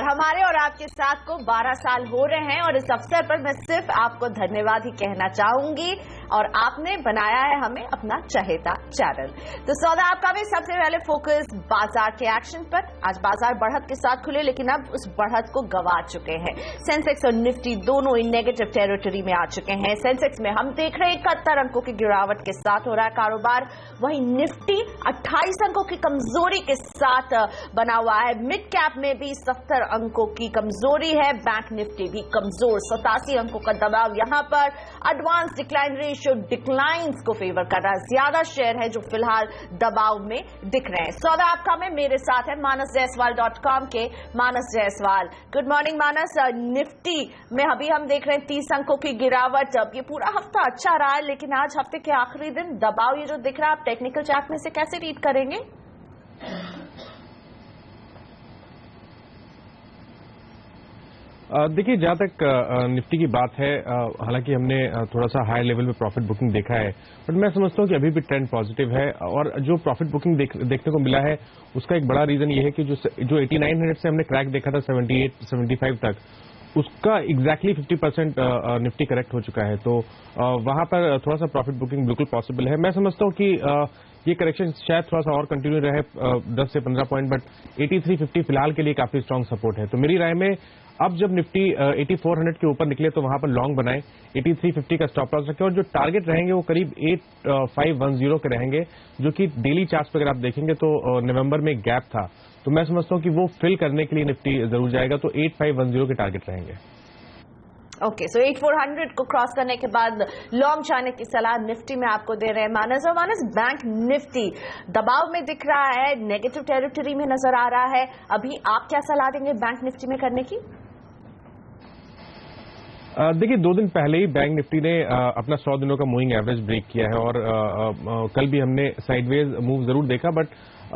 हमारे और आपके साथ को 12 साल हो रहे हैं और इस अवसर पर मैं सिर्फ आपको धन्यवाद ही कहना चाहूंगी और आपने बनाया है हमें अपना चहेता चैनल। तो सौदा आपका भी सबसे पहले फोकस बाजार के एक्शन पर। आज बाजार बढ़त के साथ खुले लेकिन अब उस बढ़त को गंवा चुके हैं। सेंसेक्स और निफ्टी दोनों इन नेगेटिव टेरिटरी में आ चुके हैं। सेंसेक्स में हम देख रहे हैं 71 अंकों की गिरावट के साथ हो रहा है कारोबार, वहीं निफ्टी 28 अंकों की कमजोरी के साथ बना हुआ है। मिड कैप में भी 70 अंकों की कमजोरी है। बैंक निफ्टी भी कमजोर, 87 अंकों का दबाव यहां पर। एडवांस डिक्लाइन रेशियो डिक्लाइंस को फेवर कर रहा है। ज्यादा शेयर है जो फिलहाल दबाव में दिख रहे हैं। सौदा आपका में मेरे साथ है manasjaiswal.com के मानस जायसवाल। गुड मॉर्निंग मानस। निफ्टी में अभी हम देख रहे हैं 30 अंकों की गिरावट। अब ये पूरा हफ्ता अच्छा रहा है लेकिन आज हफ्ते के आखिरी दिन दबाव ये जो दिख रहा है, आप टेक्निकल चार्ट में से कैसे रीड करेंगे? देखिए, जहां तक निफ्टी की बात है, हालांकि हमने थोड़ा सा हाई लेवल पे प्रॉफिट बुकिंग देखा है, बट मैं समझता हूं कि अभी भी ट्रेंड पॉजिटिव है। और जो प्रॉफिट बुकिंग देखने को मिला है उसका एक बड़ा रीजन ये है कि जो 8900 से हमने क्रैक देखा था 78-75 तक, उसका एग्जैक्टली 50% निफ्टी करेक्ट हो चुका है। तो वहां पर थोड़ा सा प्रॉफिट बुकिंग बिल्कुल पॉसिबल है। मैं समझता हूं कि ये करेक्शन शायद थोड़ा सा और कंटिन्यू रहे 10 से 15 पॉइंट, बट 8350 फिलहाल के लिए काफी स्ट्रांग सपोर्ट है। तो मेरी राय में अब जब निफ्टी 8400 के ऊपर निकले तो वहां पर लॉन्ग बनाए, 8350 का स्टॉप लॉस रखें और जो टारगेट रहेंगे वो करीब 8510 के रहेंगे, जो कि डेली चार्ट पर अगर आप देखेंगे तो नवंबर में गैप था। तो मैं समझता हूं कि वो फिल करने के लिए निफ्टी जरूर जाएगा, तो 8510 के टारगेट रहेंगे। ओके, सो 8400 को क्रॉस करने के बाद लॉन्ग जाने की सलाह निफ्टी में आपको दे रहे हैं मानस। और मानस, बैंक निफ्टी दबाव में दिख रहा है, नेगेटिव टेरिटरी में नजर आ रहा है। अभी आप क्या सलाह देंगे बैंक निफ्टी में करने की? देखिए, 2 दिन पहले ही बैंक निफ्टी ने अपना 100 दिनों का मूविंग एवरेज ब्रेक किया है और कल भी हमने साइडवेज मूव जरूर देखा, बट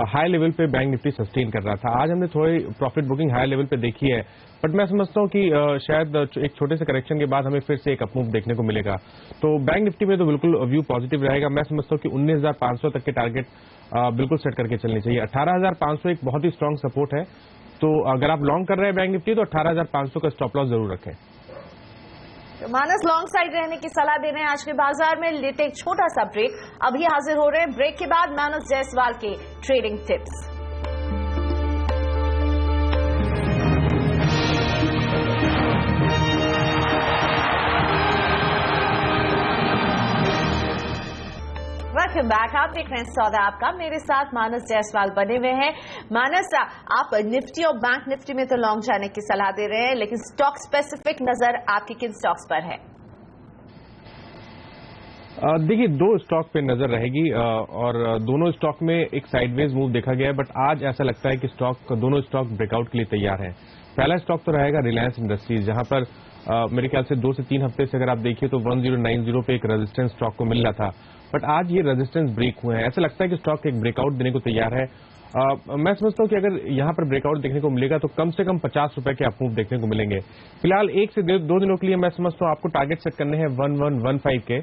हाई लेवल पे बैंक निफ्टी सस्टेन कर रहा था। आज हमने थोड़ी प्रॉफिट बुकिंग हाई लेवल पे देखी है, बट मैं समझता हूं कि शायद एक छोटे से करेक्शन के बाद हमें फिर से एक अपमूव देखने को मिलेगा। तो बैंक निफ्टी में तो बिल्कुल व्यू पॉजिटिव रहेगा। मैं समझता हूं कि 19,500 तक के टारगेट बिल्कुल सेट करके चलने चाहिए। 18,500 एक बहुत ही स्ट्रांग सपोर्ट है। तो अगर आप लॉन्ग कर रहे हैं बैंक निफ्टी तो 18,500 का स्टॉप लॉस जरूर रखें। तो मानस लॉन्ग साइड रहने की सलाह दे रहे हैं आज के बाजार में। लेते एक छोटा सा ब्रेक, अभी हाजिर हो रहे हैं। ब्रेक के बाद मानस जायसवाल के ट्रेडिंग टिप्स। Welcome back. आप देख रहे हैं सौदा आपका, मेरे साथ मानस जायसवाल बने हुए हैं। मानस, आप निफ्टी और बैंक निफ्टी में तो लॉन्ग जाने की सलाह दे रहे हैं, लेकिन स्टॉक स्पेसिफिक नजर आपकी किन स्टॉक्स पर है? देखिए, 2 स्टॉक पे नजर रहेगी और दोनों स्टॉक में एक साइडवेज मूव देखा गया है, बट आज ऐसा लगता है कि दोनों स्टॉक ब्रेकआउट के लिए तैयार हैं। पहला स्टॉक तो रहेगा रिलायंस इंडस्ट्रीज, जहां पर मेरे ख्याल से 2 से 3 हफ्ते से अगर आप देखिए तो 1090 पे एक रेजिस्टेंस स्टॉक को मिल रहा था, बट आज ये रेजिस्टेंस ब्रेक हुए हैं। ऐसा लगता है कि स्टॉक एक ब्रेकआउट देने को तैयार है। मैं समझता हूं कि अगर यहां पर ब्रेकआउट देखने को मिलेगा तो कम से कम 50 रुपए के अपमूव देखने को मिलेंगे। फिलहाल 1 से 2 दिनों के लिए मैं समझता हूं आपको टारगेट सेट करने हैं 1115 के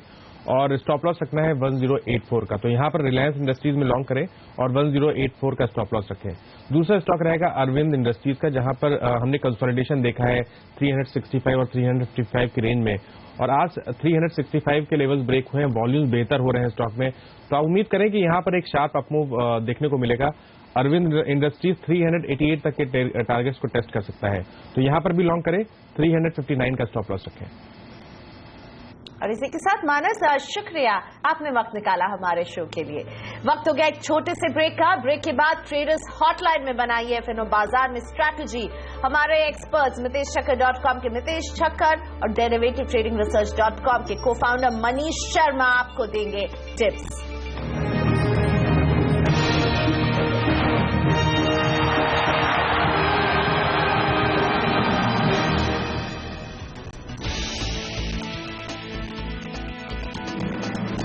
और स्टॉप लॉस रखना है 1084 का। तो यहां पर रिलायंस इंडस्ट्रीज में लॉन्ग करें और 1084 का स्टॉप लॉस रखें। दूसरा स्टॉक रहेगा अरविंद इंडस्ट्रीज का, जहां पर हमने कंसोलिडेशन देखा है 365 और 355 की रेंज में, और आज 365 के लेवल्स ब्रेक हुए हैं। वॉल्यूम बेहतर हो रहे हैं स्टॉक में, तो आप उम्मीद करें कि यहां पर एक शार्प अपमूव देखने को मिलेगा। अरविंद इंडस्ट्रीज 388 तक के टारगेट्स को टेस्ट कर सकता है, तो यहां पर भी लॉन्ग करें, 359 का स्टॉप लॉस रखें। और इसी के साथ मानस, शुक्रिया आपने वक्त निकाला हमारे शो के लिए। वक्त हो गया एक छोटे से ब्रेक का। ब्रेक के बाद ट्रेडर्स हॉटलाइन में बनाई है फिनो बाजार में स्ट्रैटेजी। हमारे एक्सपर्ट्स MiteshThakkar.com के मितेश ठक्कर और DerivativeTradingResearch.com के को फाउंडर मनीष शर्मा आपको देंगे टिप्स।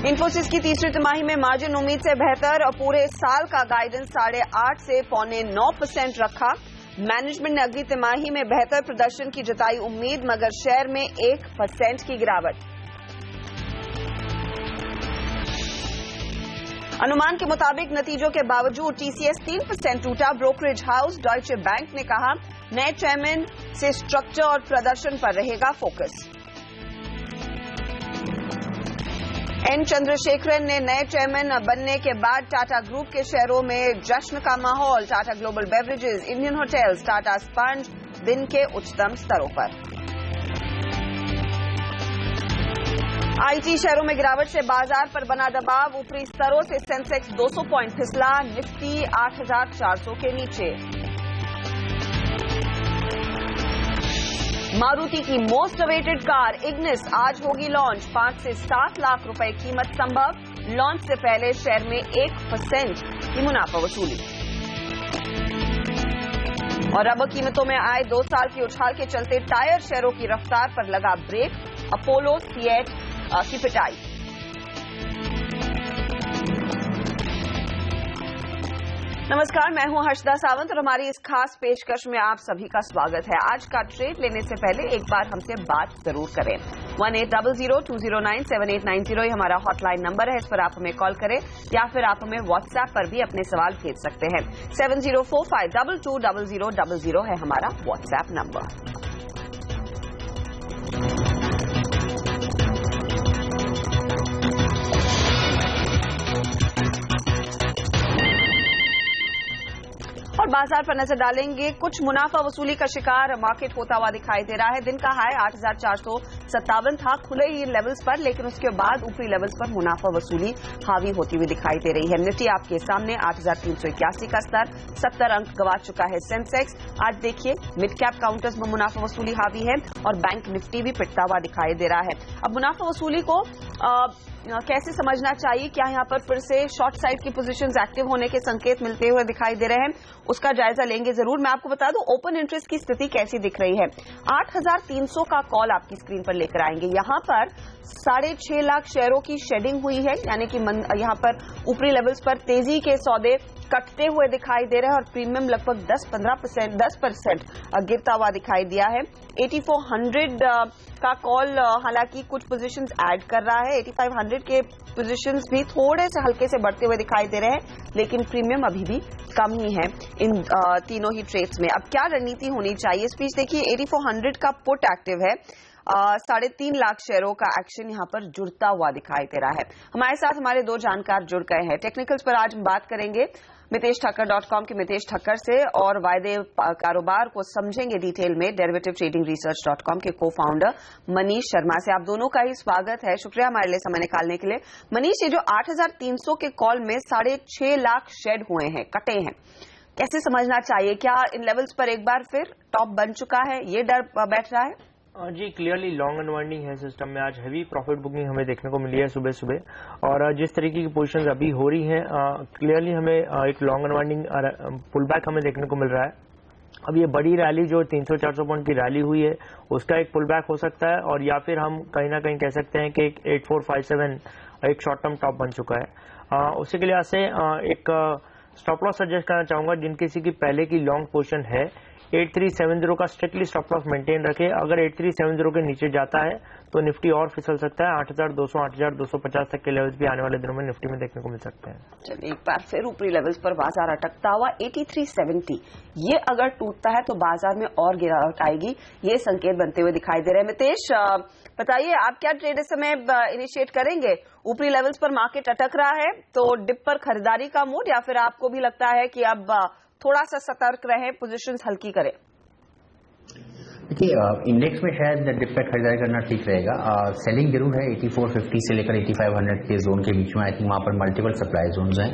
इन्फोसिस की तीसरी तिमाही में मार्जिन उम्मीद से बेहतर और पूरे साल का गाइडेंस 8.5 से 8.25% रखा। मैनेजमेंट ने अगली तिमाही में बेहतर प्रदर्शन की जताई उम्मीद, मगर शेयर में 1% की गिरावट। अनुमान के मुताबिक नतीजों के बावजूद टीसीएस 3% टूटा। ब्रोकरेज हाउस डॉयचे बैंक ने कहा नए चेयरमैन से स्ट्रक्चर और प्रदर्शन पर रहेगा फोकस। एन चंद्रशेखरन ने नए चेयरमैन बनने के बाद टाटा ग्रुप के शेयरों में जश्न का माहौल। Tata global beverages, Indian hotels, Tata sponge दिन के उच्चतम स्तरों पर। आईटी शेयरों में गिरावट से बाजार पर बना दबाव। ऊपरी स्तरों से सेंसेक्स 200 पॉइंट फिसला, निफ्टी 8,400 के नीचे। मारुति की मोस्ट अवेटेड कार इग्निस आज होगी लॉन्च। 5 से 7 लाख रुपए कीमत संभव। लॉन्च से पहले शेयर में 1% की मुनाफा वसूली। और अब कीमतों में आए 2 साल की उछाल के चलते टायर शेयरों की रफ्तार पर लगा ब्रेक। अपोलो, सीएट की पिटाई। नमस्कार, मैं हूं हर्षदा सावंत और हमारी इस खास पेशकश में आप सभी का स्वागत है। आज का ट्रेड लेने से पहले एक बार हमसे बात जरूर करें। 1800-209-7890 ये हमारा हॉटलाइन नंबर है, इस पर आप हमें कॉल करें या फिर आप हमें व्हाट्सएप पर भी अपने सवाल भेज सकते हैं। 7045220000 है हमारा व्हाट्सएप नंबर। और बाजार पर नजर डालेंगे। कुछ मुनाफा वसूली का शिकार मार्केट होता हुआ दिखाई दे रहा है। दिन का हाई 8,457 था खुले ही लेवल्स पर, लेकिन उसके बाद ऊपरी लेवल्स पर मुनाफा वसूली हावी होती हुई दिखाई दे रही है। निफ्टी आपके सामने 8,381 का स्तर, 70 अंक गवा चुका है सेंसेक्स। आज देखिए मिड कैप काउंटर्स में मुनाफा वसूली हावी है और बैंक निफ्टी भी पिटता हुआ दिखाई दे रहा है। अब मुनाफा वसूली को कैसे समझना चाहिए, क्या यहां पर फिर से शॉर्ट साइड की पोजीशंस एक्टिव होने के संकेत मिलते हुए दिखाई दे रहे हैं, उसका जायजा लेंगे जरूर। मैं आपको बता दूं ओपन इंटरेस्ट की स्थिति कैसी दिख रही है। 8,300 का कॉल आपकी स्क्रीन पर लेकर आएंगे। यहां पर 6.5 लाख शेयरों की शेडिंग हुई है, यानी कि यहां पर ऊपरी लेवल्स पर तेजी के सौदे कटते हुए दिखाई दे रहे हैं और प्रीमियम लगभग 10% गिरता हुआ दिखाई दिया है। 8400 का कॉल हालांकि कुछ पोजीशंस ऐड कर रहा है। 8500 के पोजीशंस भी थोड़े से हल्के से बढ़ते हुए दिखाई दे रहे हैं, लेकिन प्रीमियम अभी भी कम ही है इन तीनों ही ट्रेड्स में। अब क्या रणनीति होनी चाहिए? इस बीच देखिए 8400 का पुट एक्टिव है। 3.5 लाख शेयरों का एक्शन यहां पर जुड़ता हुआ दिखाई दे रहा है। हमारे साथ हमारे 2 जानकार जुड़ गए हैं। टेक्निकल्स पर आज हम बात करेंगे MiteshThakkar.com के मितेश ठक्कर से और वायदे कारोबार को समझेंगे डिटेल में DerivativeTradingResearch.com के को फाउंडर मनीष शर्मा से। आप दोनों का ही स्वागत है, शुक्रिया हमारे लिए समय निकालने के लिए। मनीष, ये जो 8,300 के कॉल में 6.5 लाख शेड हुए हैं, कटे हैं, कैसे समझना चाहिए? क्या इन लेवल्स पर एक बार फिर टॉप बन चुका है, ये डर बैठ रहा है? जी, क्लियरली लॉन्ग अनवाइंडिंग है सिस्टम में। आज हैवी प्रॉफिट बुकिंग हमें देखने को मिली है सुबह सुबह, और जिस तरीके की पोजीशंस अभी हो रही हैं क्लियरली हमें एक लॉन्ग अनवाइंडिंग पुल बैक हमें देखने को मिल रहा है। अब ये बड़ी रैली जो 300-400 पॉइंट की रैली हुई है उसका एक पुल बैक हो सकता है, और या फिर हम कहीं ना कहीं कह सकते हैं कि 8457 एक शॉर्ट टर्म टॉप बन चुका है। उसी के लिहाज से एक स्टॉप लॉस सजेस्ट करना चाहूंगा जिन किसी की पहले की लॉन्ग पोजीशन है 8370 का स्ट्रिक्टली स्टॉप लॉस मेंटेन रखे। अगर 8370 के नीचे जाता है तो निफ्टी और फिसल सकता है। 8,200 8,250 तक के लेवल्स भी आने वाले दिनों में निफ्टी में देखने को मिल सकते हैं। चलिए एक बार फिर ऊपरी लेवल्स पर बाजार अटकता हुआ 8370, ये अगर टूटता है तो बाजार में और गिरावट आएगी, ये संकेत बनते हुए दिखाई दे रहे हैं। मितेश, बताइए आप क्या ट्रेड इस समय इनिशिएट करेंगे? ऊपरी लेवल्स पर मार्केट अटक रहा है तो डिप पर खरीदारी का मूड, या फिर आपको भी लगता है कि अब थोड़ा सा सतर्क रहें, पोजीशंस हल्की करें? देखिए इंडेक्स में शायद डिप पे खरीदारी करना ठीक रहेगा। सेलिंग जरूर है 8450 से लेकर 8500 के जोन के बीच में। आई थिंक वहां पर मल्टीपल सप्लाई जोन्स हैं।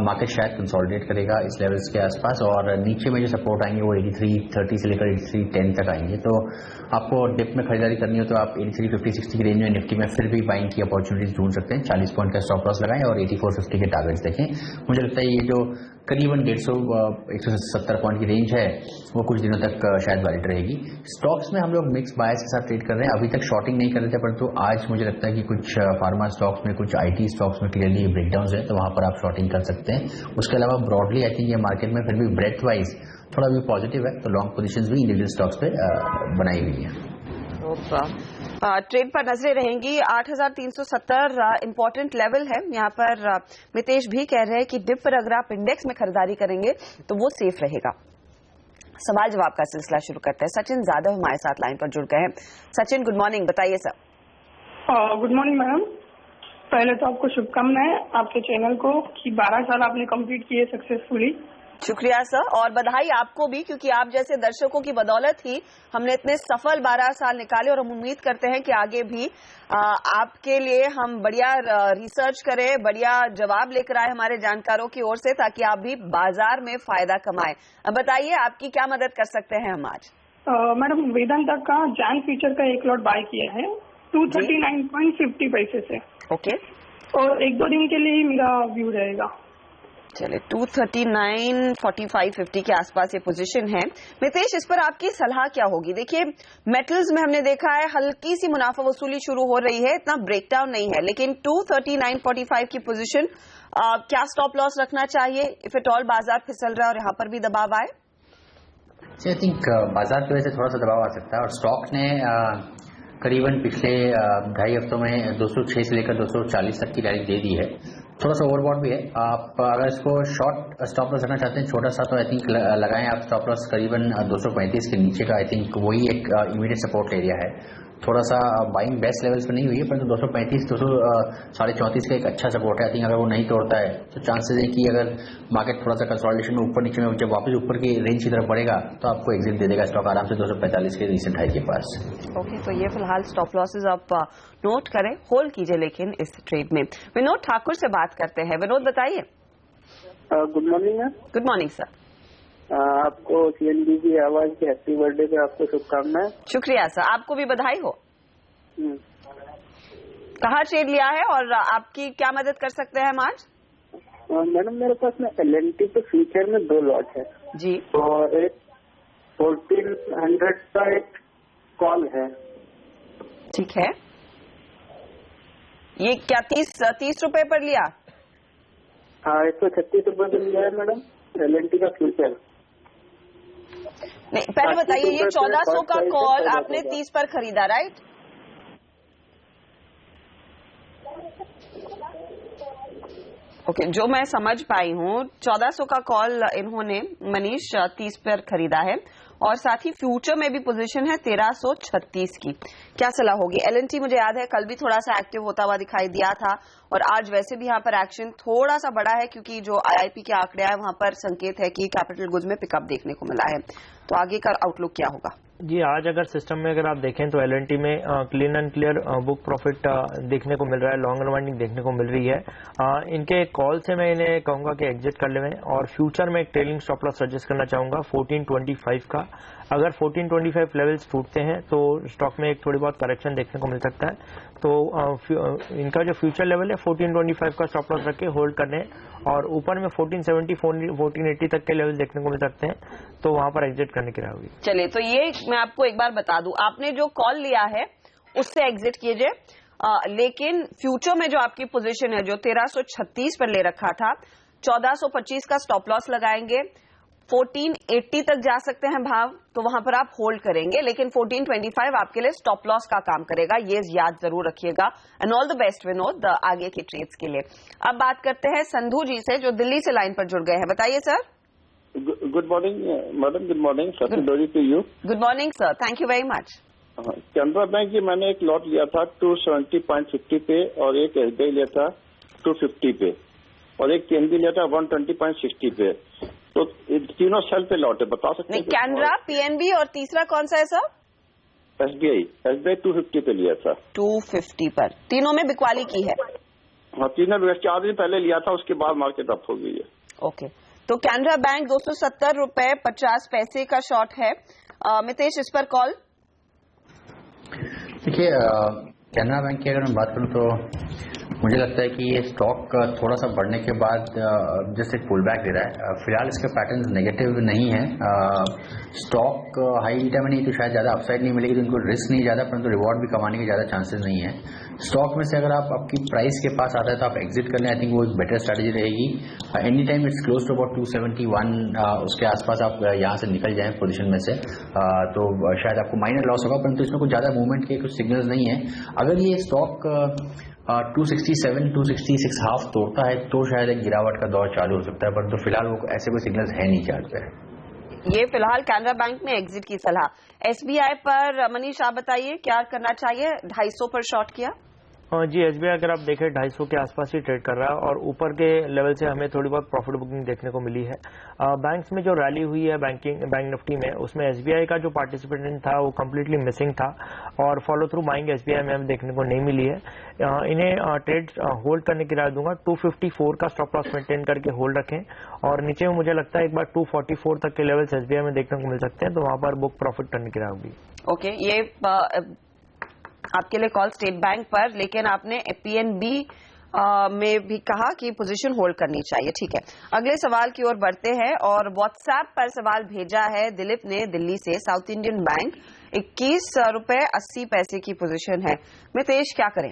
मार्केट शायद कंसोलिडेट करेगा इस लेवल्स के आसपास, और नीचे में जो सपोर्ट आएंगे वो 8330 से लेकर 8310 तक आएंगे। तो आपको डिप में खरीदारी करनी हो तो आप 8350-60 की रेंज में निफ्टी में फिर भी बाइंग की अपॉर्चुनिटीज ढूंढ सकते हैं। 40 पॉइंट का स्टॉप लॉस लगाएं और 8450 के टारगेट्स देखें। मुझे लगता है ये जो करीबन 150-170 पॉइंट की रेंज है वो कुछ दिनों तक शायद वैलिड रहेगी। स्टॉक्स में हम लोग मिक्स बायस के साथ ट्रेड कर रहे हैं। अभी तक शॉर्टिंग नहीं कर रहे थे, परंतु आज मुझे लगता है कि कुछ फार्मा स्टॉक्स में, कुछ आईटी स्टॉक्स में क्लियरली ब्रेकडाउन है, तो वहां पर आप शॉर्टिंग कर सकते हैं। उसके अलावा ब्रॉडली आई थिंक ये मार्केट में फिर भी ब्रेथ वाइज थोड़ा भी पॉजिटिव है, तो लॉन्ग पोजीशंस भी इंडिविजुअल स्टॉक्स पे बनाई हुई है। ट्रेड पर नजरें रहेंगी। 8,370 इंपॉर्टेंट लेवल है। यहाँ पर मितेश भी कह रहे हैं कि डिप पर अगर आप इंडेक्स में खरीदारी करेंगे तो वो सेफ रहेगा। सवाल जवाब का सिलसिला शुरू करते हैं। सचिन जाधव हमारे साथ लाइन पर जुड़ गए हैं। सचिन, गुड मॉर्निंग, बताइए सर। Good morning madam. पहले तो आपको शुभकामनाएं आपके चैनल को कि 12 साल आपने कंप्लीट किए सक्सेसफुली। शुक्रिया सर, और बधाई आपको भी, क्योंकि आप जैसे दर्शकों की बदौलत ही हमने इतने सफल 12 साल निकाले और हम उम्मीद करते हैं कि आगे भी आपके लिए हम बढ़िया रिसर्च करें, बढ़िया जवाब लेकर आए हमारे जानकारों की ओर से, ताकि आप भी बाजार में फायदा कमाएं। अब बताइए आपकी क्या मदद कर सकते हैं हम आज। मैडम, वेदांता का जैन फ्यूचर का एक लॉट बाय किया है 239.50 पैसे से। ओके, और 1-2 दिन के लिए ही मेरा व्यू रहेगा। चले 239.45-50 के आसपास ये पोजीशन है। मितेश, इस पर आपकी सलाह क्या होगी? देखिए, मेटल्स में हमने देखा है हल्की सी मुनाफा वसूली शुरू हो रही है, इतना ब्रेकडाउन नहीं है, लेकिन 239.45 की पोजीशन क्या स्टॉप लॉस रखना चाहिए इफ एट ऑल बाजार फिसल रहा है और यहाँ पर भी दबाव आए? आई थिंक बाजार की वजह से थोड़ा सा दबाव आ सकता है और स्टॉक ने करीबन पिछले 2.5 हफ्तों में 206 से लेकर 240 तक की रैली दे दी है। थोड़ा सा ओवरबॉट भी है। आप अगर इसको शॉर्ट स्टॉप लॉस रखना चाहते हैं छोटा सा, तो आई थिंक लगाएं आप स्टॉप लॉस करीबन 235 के नीचे का। आई थिंक वही एक इमीडिएट सपोर्ट एरिया है। थोड़ा सा बाइंग बेस्ट लेवल्स पर नहीं हुई है, परंतु 235 234 का एक अच्छा सपोर्ट है। आई थिंक अगर वो नहीं तोड़ता है तो चांसेस है कि अगर मार्केट थोड़ा सा कंसोलिडेशन में ऊपर नीचे में जब वापस ऊपर की रेंज की तरफ बढ़ेगा तो आपको एग्जिट दे देगा स्टॉक आराम से 245 के रिसेंट हाई के पास। ओके, तो ये फिलहाल स्टॉप लॉसेज आप नोट करें, होल्ड कीजिए लेकिन इस ट्रेड में। विनोद ठाकुर से बात करते हैं। विनोद, बताइए। Good morning ma'am. Good morning sir. आपको CNB की आवाज की हैप्पी बर्थडे पे आपको शुभकामनाएं। शुक्रिया सर, आपको भी बधाई हो। कहाँ ट्रेड लिया है और आपकी क्या मदद कर सकते हैं हम आज? मैडम, मेरे पास में LNT पे फ्यूचर में 2 लॉट है जी, और एक 1400 का एक कॉल है। ठीक है, ये क्या 30 रुपए पर लिया? हाँ, 136 रुपए पर लिया है मैडम LNT का फ्यूचर। नहीं, पहले बताइए, ये 1400 का कॉल आपने 30 पर खरीदा, राइट? ओके, जो मैं समझ पाई हूँ 1400 का कॉल इन्होंने मनीष 30 पर खरीदा है और साथ ही फ्यूचर में भी पोजीशन है 1336 की। क्या सलाह होगी? LNT मुझे याद है कल भी थोड़ा सा एक्टिव होता हुआ दिखाई दिया था और आज वैसे भी यहाँ पर एक्शन थोड़ा सा बड़ा है, क्योंकि जो IIP के आंकड़े आए वहां पर संकेत है कि कैपिटल गुड्स में पिकअप देखने को मिला है। तो आगे का आउटलुक क्या होगा? जी, आज अगर सिस्टम में अगर आप देखें तो LNT में clean and clear book profit देखने को मिल रहा है, लॉन्ग अनवाइंडिंग देखने को मिल रही है। इनके कॉल से मैं इन्हें कहूंगा कि एग्जिट कर लें और फ्यूचर में एक ट्रेलिंग स्टॉप लॉस सजेस्ट करना चाहूंगा 1425 का। अगर 1425 लेवल्स टूटते हैं तो स्टॉक में एक थोड़ी बहुत करेक्शन देखने को मिल सकता है। तो इनका जो फ्यूचर लेवल है 1425 का स्टॉप लॉस रख के होल्ड करने और ऊपर में 1470 1480 तक के लेवल देखने को मिल सकते हैं, तो वहां पर एग्जिट करने की राय होगी। चलिए, तो ये मैं आपको एक बार बता दूं, आपने जो कॉल लिया है उससे एग्जिट कीजिए, लेकिन फ्यूचर में जो आपकी पोजीशन है जो 1336 पर ले रखा था, 1425 का स्टॉप लॉस लगाएंगे, 1480 तक जा सकते हैं भाव, तो वहां पर आप होल्ड करेंगे, लेकिन 1425 आपके लिए स्टॉप लॉस का काम करेगा, ये याद जरूर रखिएगा। And all the best Vinod आगे की ट्रेड्स के लिए। अब बात करते हैं संधू जी से, जो दिल्ली से लाइन पर जुड़ गए हैं। बताइए sir. Good morning madam. Good morning, happy birthday to you. Good morning sir, thank you very much. Canara bank की मैंने एक लॉट लिया था 270.50 पे और एक SBI लिया था 250 पे और एक PNB लिया था 120.60 पे। तो तीनों सेल पे लॉट है, बता सकते हैं? कैनरा, PNB और तीसरा कौन सा है सर? SBI 250 पे लिया था। 250 पर, तीनों में बिकवाली की है? हाँ, तीनों 4 दिन पहले लिया था, उसके बाद मार्केट अप हो गई है। ओके, तो कैनरा बैंक 270 रुपए 50 पैसे का शॉर्ट है। मितेश, इस पर कॉल? देखिए, कैनरा बैंक की अगर मैं बात करूं तो मुझे लगता है कि ये स्टॉक थोड़ा सा बढ़ने के बाद जैसे पुल बैक दे रहा है। फिलहाल इसके पैटर्न्स नेगेटिव नहीं है। स्टॉक हाई बीटा में नहीं तो शायद ज़्यादा अपसाइड नहीं मिलेगी, तो इनको रिस्क नहीं ज़्यादा, परंतु रिवॉर्ड भी कमाने के ज़्यादा चांसेस नहीं है। स्टॉक में से अगर आप आपकी प्राइस के पास आता है तो आप एग्जिट कर लें, आई थिंक वो एक बेटर स्ट्रैटेजी रहेगी। Any time it's close to about 271, उसके आसपास आप यहाँ से निकल जाएं पोजीशन में से, तो शायद आपको माइनर लॉस होगा, परंतु इसमें कुछ ज़्यादा मूवमेंट के कुछ सिग्नल्स नहीं है। अगर ये स्टॉक 267 266 हाफ तोड़ता है तो शायद एक गिरावट का दौर चालू हो सकता है, परंतु फिलहाल वो ऐसे कोई सिग्नल्स है नहीं चार्ट पे। ये फिलहाल कैनरा बैंक में एग्जिट की सलाह। एसबीआई पर मनीष आप बताइए क्या करना चाहिए? 250 पर शॉर्ट किया। जी, एसबीआई अगर आप देखें 250 के आसपास ही ट्रेड कर रहा है और ऊपर के लेवल से हमें थोड़ी बहुत प्रॉफिट बुकिंग देखने को मिली है। बैंक्स में जो रैली हुई है बैंक निफ्टी में, उसमें एसबीआई का जो पार्टिसिपेंट था वो कम्प्लीटली मिसिंग था और फॉलो थ्रू बाइंग एसबीआई में हमें देखने को नहीं मिली है। इन्हें ट्रेड होल्ड करने की राय दूंगा। 254 का स्टॉप लॉस मेंटेन करके होल्ड रखें और नीचे में मुझे लगता है एक बार 244 तक के लेवल्स एसबीआई में देखने को मिल सकते हैं, तो वहां पर बुक प्रॉफिट करने की राय होगी। ओके, ये आपके लिए कॉल स्टेट बैंक पर, लेकिन आपने पीएनबी में भी कहा कि पोजीशन होल्ड करनी चाहिए। ठीक है, अगले सवाल की ओर बढ़ते हैं और व्हाट्सएप पर सवाल भेजा है दिलीप ने दिल्ली से। साउथ इंडियन बैंक 21 रुपए 80 पैसे की पोजीशन है। मितेश क्या करें?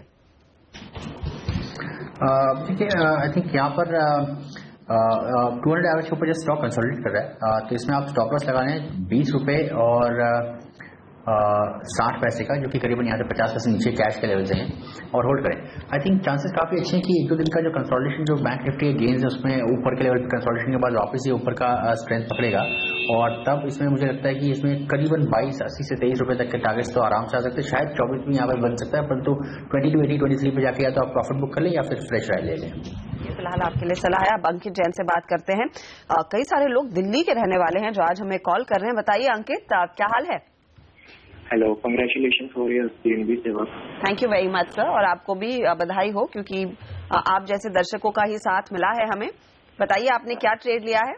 देखिए, आई थिंक यहाँ पर 200 एवरेज के ऊपर जो स्टॉक कंसोलिडेट कर रहा है, तो इसमें आप स्टॉप लॉस लगाने 20 रुपए और 60 पैसे का, जो कि करीबन यहाँ से 50% नीचे कैश के लेवल से हैं, और होल्ड करें। आई थिंक चांसेस काफी अच्छे हैं कि एक दो दिन का जो कंसोलिडेशन जो बैंक निफ्टी के गेन्स है उसमें ऊपर के लेवल पे कंसोलिडेशन के बाद वापस ये ऊपर का स्ट्रेंथ पकड़ेगा और तब इसमें मुझे लगता है कि इसमें करीबन 22.80 से 23 रुपए तक के टारगेट्स तो आराम से आ सकते हैं। शायद 24 में यहाँ पर बन सकता है, परंतु 2280 23 पे जाके या तो आप प्रॉफिट बुक कर लें या फिर फ्रेश राइड ले लें। फिलहाल आपके लिए सलाह है। अब अंकित जैन से बात करते हैं। कई सारे लोग दिल्ली के रहने वाले हैं जो आज हमें कॉल कर रहे हैं। बताइए अंकित, क्या हाल है? Hello, congratulations for your PNB सेवा। Thank you very much sir, और आपको भी बधाई हो क्योंकि आप जैसे दर्शकों का ही साथ मिला है हमें। बताइए आपने क्या ट्रेड लिया है?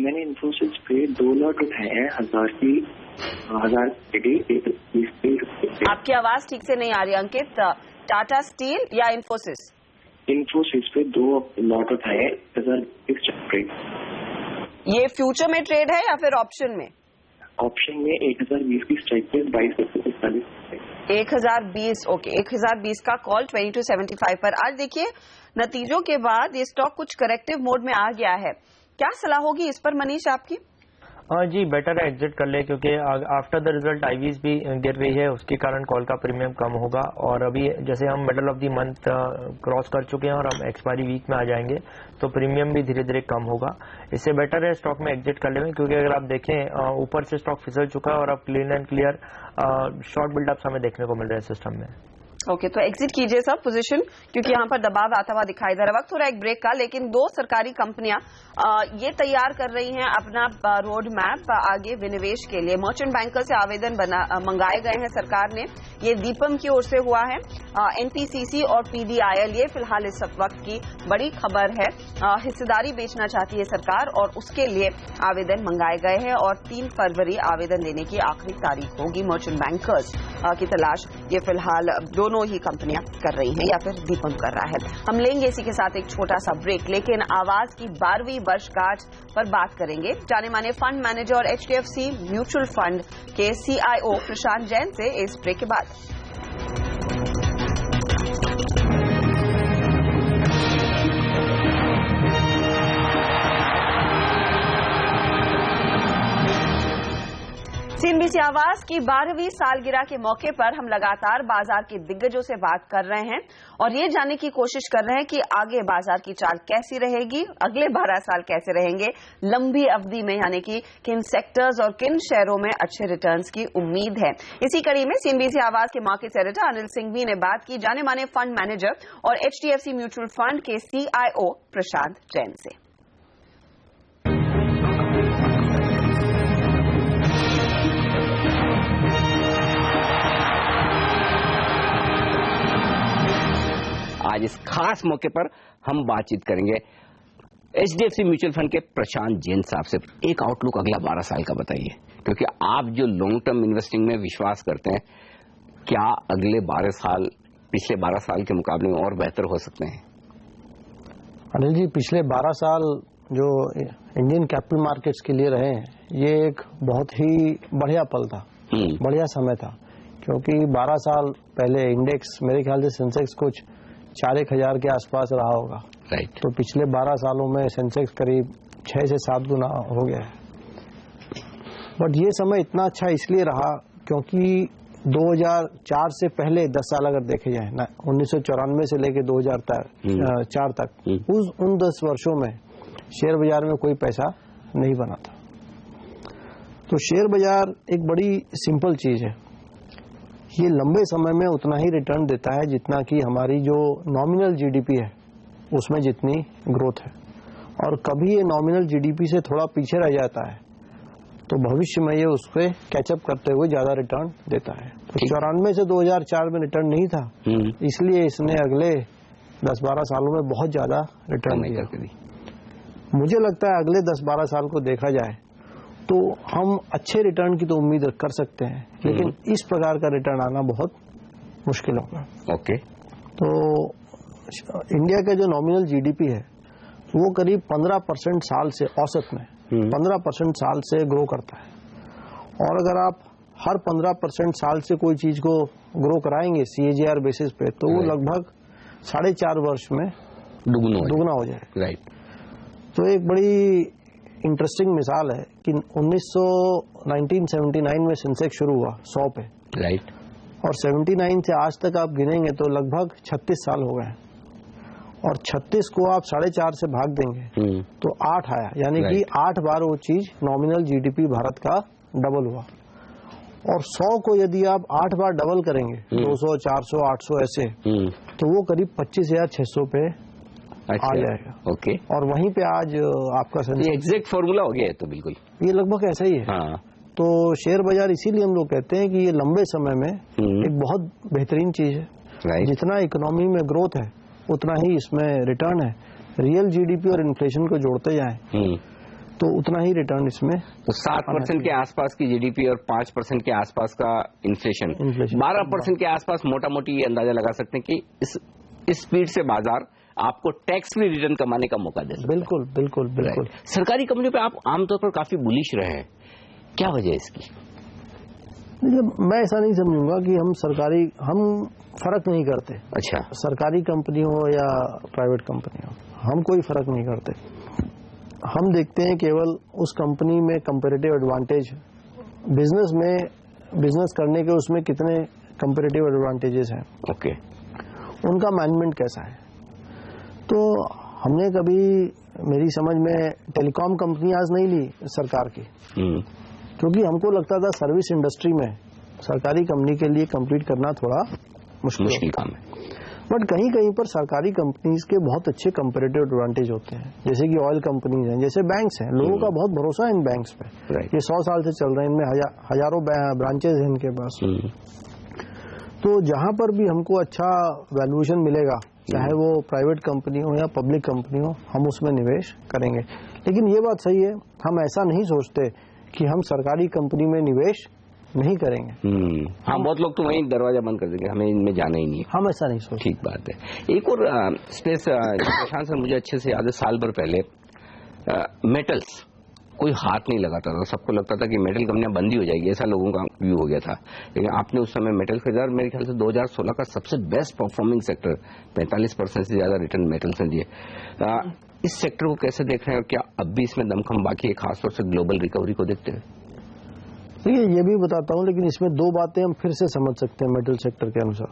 मैंने इन्फोसिस पे 2 लॉट उठाए हैं, 1000 आपकी आवाज ठीक से नहीं आ रही अंकित। टाटा स्टील या इन्फोसिस? इन्फोसिस पे 2 लॉट उठाए हैं, 1000 ट्रेड। ये फ्यूचर में ट्रेड है या फिर ऑप्शन में? ऑप्शन में 1020 की स्ट्राइक पे 2245। 1020, ओके, 1020 का कॉल 2275 पर। आज देखिए नतीजों के बाद ये स्टॉक कुछ करेक्टिव मोड में आ गया है। क्या सलाह होगी इस पर मनीष आपकी? जी, बेटर है एग्जिट कर ले क्योंकि आफ्टर द रिजल्ट आईवीज भी गिर रही है, उसके कारण कॉल का प्रीमियम कम होगा और अभी जैसे हम middle of the month cross कर चुके हैं और हम एक्सपायरी वीक में आ जाएंगे तो प्रीमियम भी धीरे धीरे कम होगा। इससे बेटर है स्टॉक में एग्जिट कर ले, क्योंकि अगर आप देखें ऊपर से स्टॉक फिसल चुका है और अब क्लीन एंड क्लियर शॉर्ट बिल्डअप्स हमें देखने को मिल रहे हैं सिस्टम में। ओके, तो एग्जिट कीजिए सब पोजीशन, क्योंकि यहाँ पर दबाव आता हुआ दिखाई दे रहा है। वक्त हो रहा है एक ब्रेक का, लेकिन 2 सरकारी कंपनियां ये तैयार कर रही हैं अपना रोड मैप आगे विनिवेश के लिए। मर्चेंट बैंकर से आवेदन मंगाए गए हैं सरकार ने। ये दीपम की ओर से हुआ है। एनपीसीसी और पीडीआईएल ये फिलहाल इस वक्त की बड़ी खबर है। हिस्सेदारी बेचना चाहती है सरकार और उसके लिए आवेदन मंगाए गए हैं और 3 फरवरी आवेदन देने की आखिरी तारीख होगी। मर्चेंट बैंकर्स की तलाश ये फिलहाल दोनों ही कंपनियां कर रही हैं या फिर दीपम कर रहा है। हम लेंगे इसी के साथ एक छोटा सा ब्रेक, लेकिन आवाज की 12वीं वर्षगांठ पर बात करेंगे जाने माने फंड मैनेजर और एचडीएफसी म्यूचुअल फंड के सीआईओ प्रशांत जैन से इस ब्रेक के बाद। सीएनबीसी आवाज की 12वीं सालगिरह के मौके पर हम लगातार बाजार के दिग्गजों से बात कर रहे हैं और ये जानने की कोशिश कर रहे हैं कि आगे बाजार की चाल कैसी रहेगी, अगले 12 साल कैसे रहेंगे लंबी अवधि में, यानी कि किन सेक्टर्स और किन शेयरों में अच्छे रिटर्न्स की उम्मीद है। इसी कड़ी में सीएनबीसी आवाज के मार्केट एडिटर अनिल सिंघवी ने बात की जाने माने फंड मैनेजर और एचडीएफसी म्यूचुअल फंड के सीआईओ प्रशांत जैन से। आज इस खास मौके पर हम बातचीत करेंगे एचडीएफसी म्यूचुअल फंड के प्रशांत जैन साहब से। एक आउटलुक अगला 12 साल का बताइए, क्योंकि आप जो लॉन्ग टर्म इन्वेस्टिंग में विश्वास करते हैं, क्या अगले 12 साल पिछले 12 साल के मुकाबले में और बेहतर हो सकते हैं? अनिल जी, पिछले 12 साल जो इंडियन कैपिटल मार्केट्स के लिए रहे हैं, ये एक बहुत ही बढ़िया पल था, बढ़िया समय था, क्योंकि 12 साल पहले इंडेक्स मेरे ख्याल से सेंसेक्स कुछ 4,000 के आसपास रहा होगा। राइट। तो पिछले 12 सालों में सेंसेक्स करीब 6 से 7 गुना हो गया है। बट ये समय इतना अच्छा इसलिए रहा क्योंकि 2004 से पहले 10 साल अगर देखे जाए ना, 1994 से लेकर 2004 तक उन 10 वर्षों में शेयर बाजार में कोई पैसा नहीं बना था। तो शेयर बाजार एक बड़ी सिंपल चीज है, ये लंबे समय में उतना ही रिटर्न देता है जितना कि हमारी जो नॉमिनल जीडीपी है उसमें जितनी ग्रोथ है, और कभी ये नॉमिनल जीडीपी से थोड़ा पीछे रह जाता है तो भविष्य में ये उससे कैचअप करते हुए ज्यादा रिटर्न देता है। तो 94 से 2004 में रिटर्न नहीं था, इसलिए इसने अगले 10-12 सालों में बहुत ज्यादा रिटर्न दिया। मुझे लगता है अगले 10-12 साल को देखा जाए तो हम अच्छे रिटर्न की तो उम्मीद कर सकते हैं, लेकिन इस प्रकार का रिटर्न आना बहुत मुश्किल होगा। ओके। तो इंडिया का जो नॉमिनल जीडीपी है वो करीब 15% साल से औसत में 15% साल से ग्रो करता है, और अगर आप हर 15% साल से कोई चीज को ग्रो कराएंगे CAGR बेसिस पे तो वो लगभग 4.5 वर्ष में दुगना हो जाए। राइट। तो एक बड़ी इंटरेस्टिंग मिसाल है कि 1979 में सेंसेक्स शुरू हुआ 100 पे, राइट, और 79 से आज तक आप गिनेंगे तो लगभग 36 साल हो गए, और 36 को आप 4.5 से भाग देंगे तो 8 आया, यानी कि 8 बार वो चीज नॉमिनल जीडीपी भारत का डबल हुआ। और 100 को यदि आप 8 बार डबल करेंगे 200, 400, 800 ऐसे, तो वो करीब 25,600 पे आ जाएगा। ओके। और वहीं पे आज आपका एग्जैक्ट फॉर्मूला हो गया है, तो बिल्कुल ये लगभग ऐसा ही है। हाँ। तो शेयर बाजार इसीलिए हम लोग कहते हैं कि ये लंबे समय में एक बहुत बेहतरीन चीज है। जितना इकोनॉमी में ग्रोथ है उतना ही इसमें रिटर्न है। रियल जीडीपी और इन्फ्लेशन को जोड़ते जाएं तो उतना ही रिटर्न इसमें। तो 7% के आसपास की जीडीपी और 5% के आसपास का इन्फ्लेशन 12% के आसपास मोटा मोटी ये अंदाजा लगा सकते हैं कि इस स्पीड से बाजार आपको टैक्स फ्री रिटर्न कमाने का मौका दे सकता है। बिल्कुल बिल्कुल बिल्कुल। सरकारी कंपनी पे आप आमतौर पर काफी बुलिश रहे हैं, क्या वजह है इसकी? मैं ऐसा नहीं समझूंगा कि हम फर्क नहीं करते। अच्छा। सरकारी कंपनी हो या प्राइवेट कंपनी हो, हम कोई फर्क नहीं करते। हम देखते हैं केवल उस कंपनी में कंपैरेटिव एडवांटेज, बिजनेस करने के उसमें कितने कंपैरेटिव एडवांटेजेस हैं। ओके। उनका मैनेजमेंट कैसा है। तो हमने कभी, मेरी समझ में, टेलीकॉम कंपनी आज नहीं ली सरकार की, क्योंकि हमको लगता था सर्विस इंडस्ट्री में सरकारी कंपनी के लिए कम्पीट करना थोड़ा मुश्किल काम है। बट कहीं कहीं पर सरकारी कंपनीज के बहुत अच्छे कंपैरेटिव एडवांटेज होते हैं, जैसे कि ऑयल कंपनीज हैं, जैसे बैंक्स हैं। लोगों का बहुत भरोसा है इन बैंक्स पे। ये 100 साल से चल रहे हैं, इनमें हजारों ब्रांचेज हैं इनके पास। तो जहां पर भी हमको अच्छा वैल्यूएशन मिलेगा, चाहे वो प्राइवेट कंपनी हो या पब्लिक कंपनी हो, हम उसमें निवेश करेंगे। लेकिन ये बात सही है, हम ऐसा नहीं सोचते कि हम सरकारी कंपनी में निवेश नहीं करेंगे। हाँ, बहुत लोग तो वहीं दरवाजा बंद कर देंगे, हमें इनमें जाना ही नहीं है। हम ऐसा नहीं सोचते। ठीक बात है। एक और स्पेस प्रशांत सर, मुझे अच्छे से याद है, साल भर पहले मेटल्स कोई हाथ नहीं लगाता था, सबको लगता था कि मेटल कंपनियां बंद ही हो जाएगी, ऐसा लोगों का व्यू हो गया था। लेकिन आपने उस समय मेटल खरीदा, मेरे ख्याल से 2016 का सबसे बेस्ट परफॉर्मिंग सेक्टर, 45% से ज्यादा रिटर्न मेटल्स ने दिए। इस सेक्टर को कैसे देख रहे हैं, और क्या अब भी इसमें दमखम बाकी है, खासतौर से ग्लोबल रिकवरी को देखते हैं? देखिए, ये भी बताता हूँ, लेकिन इसमें दो बातें हम फिर से समझ सकते हैं मेटल सेक्टर के अनुसार।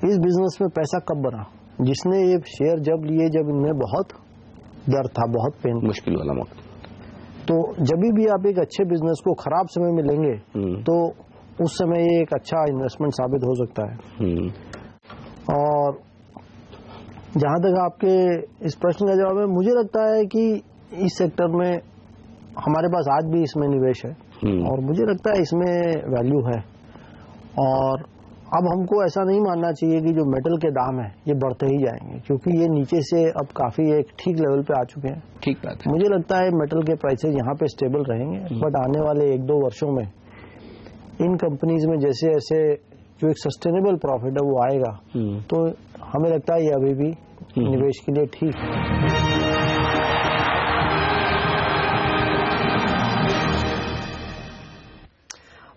इस बिजनेस में पैसा कब बना? जिसने ये शेयर जब लिए, जब इनमें बहुत डर था, बहुत पेन, मुश्किल वाला वक्त। तो जब भी आप एक अच्छे बिजनेस को खराब समय में लेंगे तो उस समय ये एक अच्छा इन्वेस्टमेंट साबित हो सकता है। और जहां तक आपके इस प्रश्न का जवाब है, मुझे लगता है कि इस सेक्टर में हमारे पास आज भी इसमें निवेश है, और मुझे लगता है इसमें वैल्यू है। और अब हमको ऐसा नहीं मानना चाहिए कि जो मेटल के दाम है ये बढ़ते ही जाएंगे, क्योंकि ये नीचे से अब काफी एक ठीक लेवल पे आ चुके हैं। ठीक बात है। मुझे लगता है मेटल के प्राइसेस यहाँ पे स्टेबल रहेंगे, बट आने वाले 1-2 वर्षों में इन कंपनीज में जैसे ऐसे जो एक सस्टेनेबल प्रॉफिट है वो आएगा, तो हमें लगता है ये अभी भी निवेश के लिए ठीक है।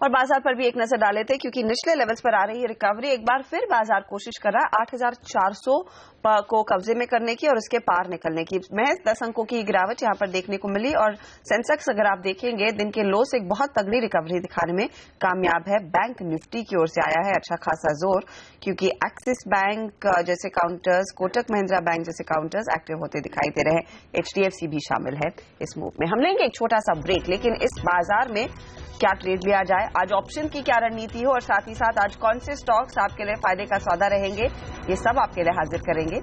और बाजार पर भी एक नजर डाले थे क्योंकि निचले लेवल्स पर आ रही है रिकवरी। एक बार फिर बाजार कोशिश कर रहा है 8,400 को कब्जे में करने की और उसके पार निकलने की। महज 10 अंकों की गिरावट यहां पर देखने को मिली और सेंसेक्स अगर आप देखेंगे दिन के लो से एक बहुत तगड़ी रिकवरी दिखाने में कामयाब है। बैंक निफ्टी की ओर से आया है अच्छा खासा जोर क्योंकि एक्सिस बैंक जैसे काउंटर्स, कोटक महिंद्रा बैंक जैसे काउंटर्स एक्टिव होते दिखाई दे रहे हैं। HDFC भी शामिल है इस मूव में। हम लेंगे एक छोटा सा ब्रेक, लेकिन इस बाजार में क्या ट्रेड लिया जाए, आज ऑप्शन की क्या रणनीति हो और साथ ही साथ आज कौन से स्टॉक्स आपके लिए फायदे का सौदा रहेंगे, ये सब आपके लिए हाजिर करेंगे।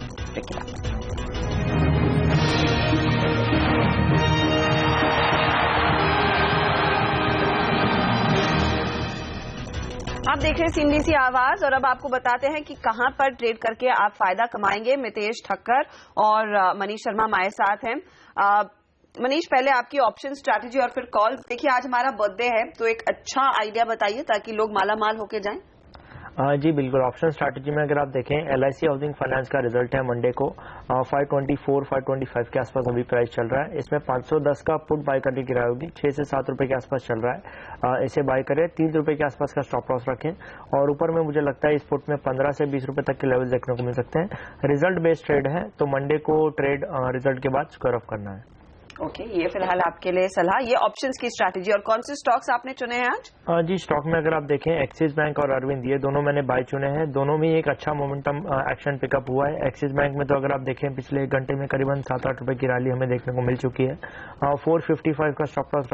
आप देख रहे हैं CNBC आवाज और अब आपको बताते हैं कि कहां पर ट्रेड करके आप फायदा कमाएंगे। मितेश ठक्कर और मनीष शर्मा हमारे साथ हैं। मनीष, पहले आपकी ऑप्शन स्ट्रैटेजी और फिर कॉल। देखिए आज हमारा बर्थडे है तो एक अच्छा आइडिया बताइए ताकि लोग माला माल होके जाएं। जी बिल्कुल। ऑप्शन स्ट्रैटेजी में अगर आप देखें LIC हाउसिंग फाइनेंस का रिजल्ट है मंडे को 524 525 के आसपास अभी प्राइस चल रहा है। इसमें 510 का पुट बाय करने की राय होगी। 6 से 7 रुपए के आसपास चल रहा है, इसे बाय करें। 3 रुपए के आसपास का स्टॉप लॉस रखें और ऊपर में मुझे लगता है इस पुट में 15 से 20 रुपए तक के लेवल देखने को मिल सकते हैं। रिजल्ट बेस्ड ट्रेड है तो मंडे को ट्रेड रिजल्ट के बाद स्क्वायर ऑफ करना है। ओके, ये फिलहाल आपके लिए सलाह। ये ऑप्शंस की स्ट्रैटेजी। और कौन से स्टॉक्स आपने चुने हैं आज? जी स्टॉक में अगर आप देखें एक्सिस बैंक और अरविंद, ये दोनों मैंने बाय चुने हैं। दोनों में एक अच्छा मोमेंटम एक्शन पिकअप हुआ है। एक्सिस बैंक में तो अगर आप देखें पिछले 1 घंटे में करीबन 7-8 रुपए की रैली हमें देखने को मिल चुकी है। 455 का स्टॉप लॉस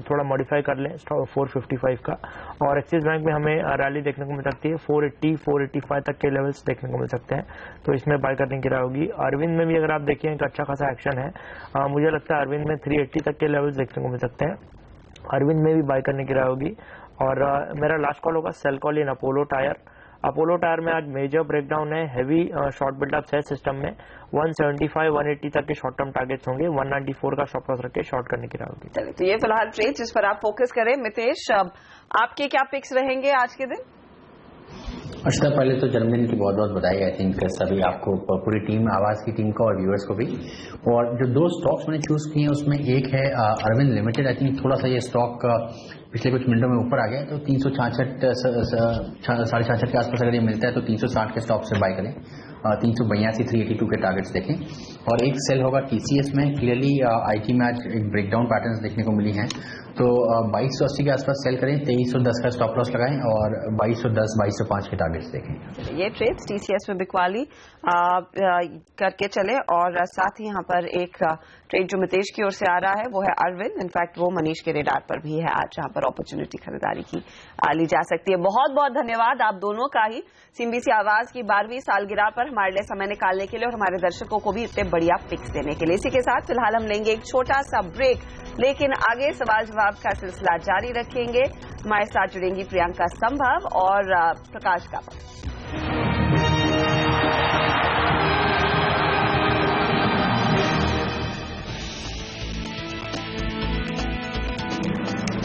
थोड़ा मॉडिफाई कर लें 455 का। और एक्सिस बैंक में हमें रैली देखने को मिल सकती है 480 485 तक के लेवल्स देखने को मिल सकते हैं, तो इसमें बाय करने की राय होगी। अरविंद में भी अगर आप देखें एक अच्छा खासा एक्शन है। मुझे लगता है अरविंद में 380 तक के लेवल्स देखने को मिल सकते हैं। अरविंद में भी बाय करने की राय होगी। और मेरा लास्ट कॉल होगा sell call in Apollo tyre. Apollo tyre में आज मेजर ब्रेकडाउन है, हैवी शॉर्ट बिल्डअप है सिस्टम में। 175 180 तक के शॉर्ट टर्म टारगेट्स होंगे। 194 का स्टॉप लॉस रख के शॉर्ट करने की राय होगी। चलिए, तो ये फिलहाल ट्रेड जिस पर आप फोकस करें। मितेश, आपके क्या पिक्स रहेंगे आज के दिन? अच्छा, पहले तो जन्मदिन की बहुत बहुत बधाई। आई थिंक सभी आपको, पूरी टीम, आवाज की टीम को और व्यूअर्स को भी। और जो 2 स्टॉक्स मैंने चूज किए हैं उसमें एक है अरविंद लिमिटेड। आई थिंक थोड़ा सा ये स्टॉक पिछले कुछ मिनटों में ऊपर आ गया, तो 366 साढ़े 66 के आसपास अगर ये मिलता है तो 360 के स्टॉक से बाय करें। 382 382 के टारगेट्स देखें। और एक सेल होगा TCS में। क्लियरली IT में आज एक ब्रेकडाउन पैटर्न्स देखने को मिली हैं, तो 2280 के आसपास सेल करें। 2310 का स्टॉप लॉस लगाएं और 2210 2205 के टारगेट्स देखें। ये ट्रेड्स TCS में बिकवाली करके चले। और साथ ही यहाँ पर एक ट्रेड जो मितेश की ओर से आ रहा है वो है अरविंद। इनफैक्ट वो मनीष के रेडार पर भी है आज, जहां पर अपॉर्चुनिटी खरीदारी की ली जा सकती है। बहुत बहुत धन्यवाद आप दोनों का ही CNBC आवाज की 12वीं सालगिरह पर हमारे लिए समय निकालने के लिए और हमारे दर्शकों को भी इतने बढ़िया पिक्स देने के लिए। इसी के साथ फिलहाल हम लेंगे एक छोटा सा ब्रेक, लेकिन आगे सवाल जवाब का सिलसिला जारी रखेंगे। हमारे साथ जुड़ेंगी प्रियंका संभव और प्रकाश कापड़।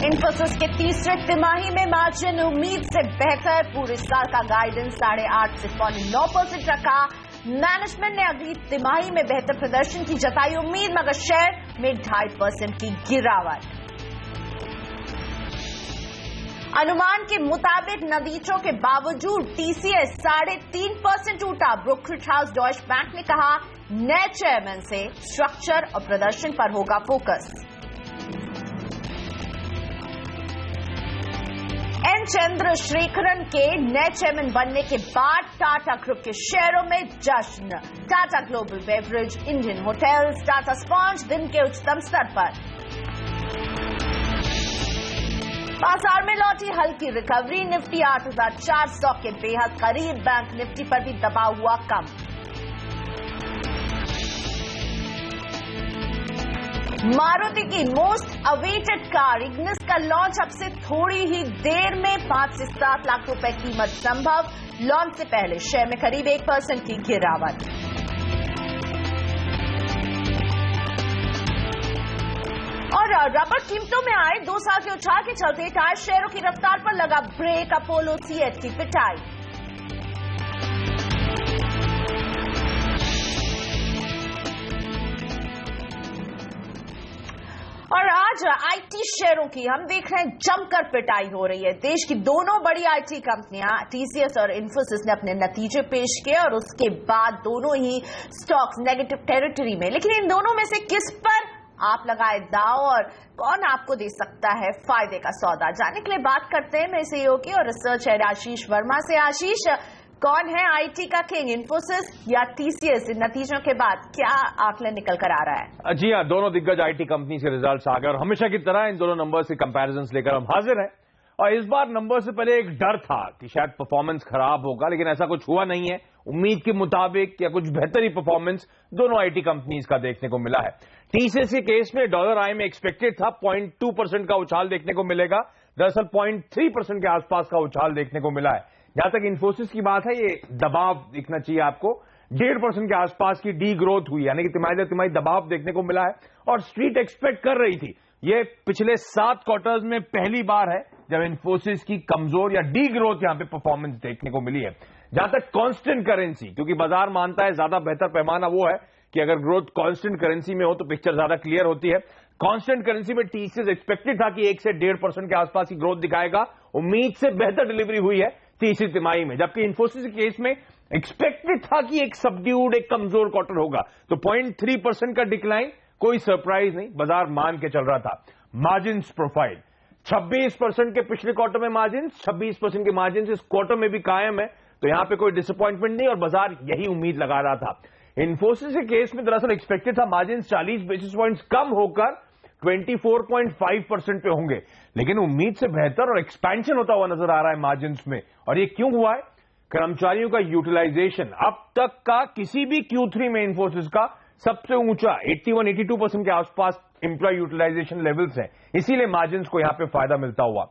इन्फोसिस के तीसरे तिमाही में मार्जिन उम्मीद से बेहतर, पूरे साल का गाइडेंस 8.5 से 9% रखा। मैनेजमेंट ने अगली तिमाही में बेहतर प्रदर्शन की जताई उम्मीद, मगर शेयर में 2.5% की गिरावट। अनुमान के मुताबिक नतीजों के बावजूद TCS 3.5% टूटा। ब्रोकरेज हाउस डॉइच बैंक ने कहा नए चेयरमैन से स्ट्रक्चर और प्रदर्शन पर होगा फोकस। एन चंद्रशेखरन के नए चेयरमैन बनने के बाद टाटा ग्रुप के शेयरों में जश्न। Tata global beverage, Indian hotels, Tata sponge दिन के उच्चतम स्तर पर। बाजार में लौटी हल्की रिकवरी, निफ्टी 8,400 के बेहद करीब। बैंक निफ्टी पर भी दबाव हुआ कम। मारुति की मोस्ट अवेटेड कार इग्निस का लॉन्च अब से थोड़ी ही देर में। 5 से 7 लाख रुपए कीमत संभव। लॉन्च से पहले शेयर में करीब 1% की गिरावट। और रबर कीमतों में आए 2 साल के उछाल के चलते टायर शेयरों की रफ्तार पर लगा ब्रेक। अपोलो CH की पिटाई। और आज आईटी शेयरों की हम देख रहे हैं जमकर पिटाई हो रही है। देश की दोनों बड़ी आईटी कंपनियां टीसीएस और इन्फोसिस ने अपने नतीजे पेश किए और उसके बाद दोनों ही स्टॉक्स नेगेटिव टेरिटरी में। लेकिन इन दोनों में से किस पर आप लगाए दाव और कौन आपको दे सकता है फायदे का सौदा, जानने के लिए बात करते हैं मेरे सहयोगी और रिसर्च हेड आशीष वर्मा से। आशीष, कौन है आईटी का किंग, इन्फोसिस या टीसीएस? इन नतीजों के बाद क्या आंकलन निकल कर आ रहा है? जी हाँ, दोनों दिग्गज आईटी कंपनी से रिजल्ट्स आ गए और हमेशा की तरह इन दोनों नंबर्स के कंपैरिजंस लेकर हम हाजिर हैं। और इस बार नंबर से पहले एक डर था कि शायद परफॉर्मेंस खराब होगा, लेकिन ऐसा कुछ हुआ नहीं है। उम्मीद के मुताबिक या कुछ बेहतर ही परफॉर्मेंस दोनों आईटी कंपनीज का देखने को मिला है। टीसीएस के केस में डॉलर आई में एक्सपेक्टेड था 0.2% का उछाल देखने को मिलेगा, दरअसल 0.3% के आसपास का उछाल देखने को मिला है। जहां तक इन्फोसिस की बात है, ये दबाव दिखना चाहिए आपको, 1.5% के आसपास की डी ग्रोथ हुई, यानी कि तिमाही दबाव देखने को मिला है। और स्ट्रीट एक्सपेक्ट कर रही थी, ये पिछले 7 क्वार्टर्स में पहली बार है जब इन्फोसिस की कमजोर या डी ग्रोथ यहां पे परफॉर्मेंस देखने को मिली है। जहां तक कांस्टेंट करेंसी, क्योंकि बाजार मानता है ज्यादा बेहतर पैमाना वो है कि अगर ग्रोथ कांस्टेंट करेंसी में हो तो पिक्चर ज्यादा क्लियर होती है। कांस्टेंट करेंसी में टीसीएस एक्सपेक्टेड था कि 1 से 1.5% के आसपास की ग्रोथ दिखाएगा, उम्मीद से बेहतर डिलीवरी हुई है तीसरी तिमाही में। जबकि इन्फोसिस के केस में एक्सपेक्टेड था कि एक सबड्यूड, एक कमजोर क्वार्टर होगा, तो 0.3% का डिक्लाइन कोई सरप्राइज नहीं, बाजार मान के चल रहा था। मार्जिन प्रोफाइल 26% के पिछले क्वार्टर में मार्जिन, 26% के मार्जिन इस क्वार्टर में भी कायम है, तो यहां पे कोई डिसअपॉइंटमेंट नहीं और बाजार यही उम्मीद लगा रहा था। इन्फोसिस के केस में दरअसल एक्सपेक्टेड था मार्जिन 40 बेसिस पॉइंट्स कम होकर 24.5% पे होंगे, लेकिन उम्मीद से बेहतर और एक्सपेंशन होता हुआ नजर आ रहा है मार्जिन में। और ये क्यों हुआ है? कर्मचारियों का यूटिलाइजेशन अब तक का किसी भी Q3 में इन्फोसिस का सबसे ऊंचा 81-82% के आसपास एम्प्लॉय यूटिलाइजेशन लेवल्स हैं, इसीलिए मार्जिन को यहां पे फायदा मिलता हुआ।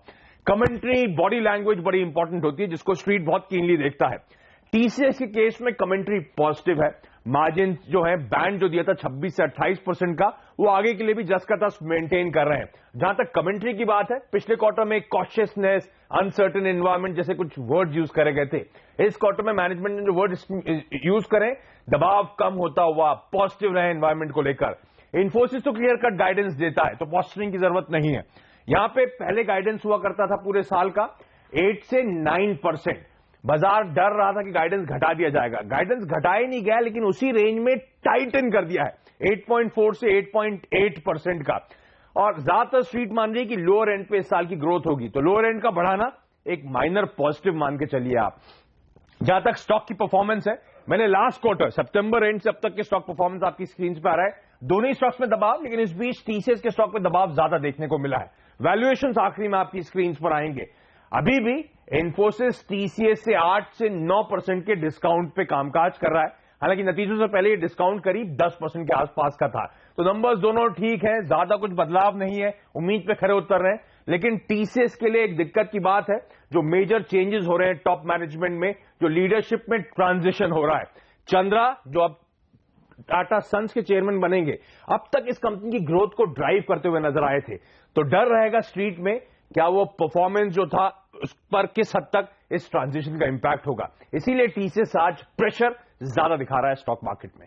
कमेंट्री, बॉडी लैंग्वेज बड़ी इंपॉर्टेंट होती है, जिसको स्ट्रीट बहुत कीनली देखता है। टीसीएस के केस में कमेंट्री पॉजिटिव है, मार्जिन जो है बैंड जो दिया था 26 से 28% का, वो आगे के लिए भी जस का तस मेंटेन कर रहे हैं। जहां तक कमेंट्री की बात है, पिछले क्वार्टर में कॉशियसनेस, अनसर्टेन एनवायरमेंट जैसे कुछ वर्ड यूज करे गए थे। इस क्वार्टर में मैनेजमेंट ने जो वर्ड यूज करें, दबाव कम होता हुआ, पॉजिटिव रहे एनवायरमेंट को लेकर। इन्फोसिस तो क्लियर कट गाइडेंस देता है, तो पॉस्चरिंग की जरूरत नहीं है। यहां पे पहले गाइडेंस हुआ करता था पूरे साल का 8 से 9%। बाजार डर रहा था कि गाइडेंस घटा दिया जाएगा, गाइडेंस घटाया नहीं गया, लेकिन उसी रेंज में टाइटन कर दिया है 8.4 से 8.8% का। और ज्यादातर स्ट्रीट मान रही है कि लोअर एंड पे इस साल की ग्रोथ होगी, तो लोअर एंड का बढ़ाना एक माइनर पॉजिटिव मान के चलिए आप। जहां तक स्टॉक की परफॉर्मेंस है, मैंने लास्ट क्वार्टर सितंबर एंड से अब तक के स्टॉक परफॉर्मेंस आपकी स्क्रीन पे आ रहा है। दोनों ही स्टॉक्स में दबाव, लेकिन इस बीच टीसीएस के स्टॉक में दबाव ज्यादा देखने को मिला है। वैल्यूएशंस आखिरी में आपकी स्क्रीन पर आएंगे। अभी भी इन्फोसिस टीसीएस से 8 से 9% के डिस्काउंट पे कामकाज कर रहा है, हालांकि नतीजों से पहले ये डिस्काउंट करीब 10% के आसपास का था। तो नंबर्स दोनों ठीक है, ज्यादा कुछ बदलाव नहीं है, उम्मीद पे खरे उतर रहे हैं। लेकिन टीसीएस के लिए एक दिक्कत की बात है, जो मेजर चेंजेस हो रहे हैं टॉप मैनेजमेंट में, जो लीडरशिप में ट्रांजिशन हो रहा है। चंद्रा जो अब टाटा सन्स के चेयरमैन बनेंगे, अब तक इस कंपनी की ग्रोथ को ड्राइव करते हुए नजर आए थे, तो डर रहेगा स्ट्रीट में क्या वो परफॉर्मेंस जो था उस पर किस हद तक इस ट्रांजिशन का इंपैक्ट होगा। इसीलिए टीसीएस आज प्रेशर ज्यादा दिखा रहा है स्टॉक मार्केट में।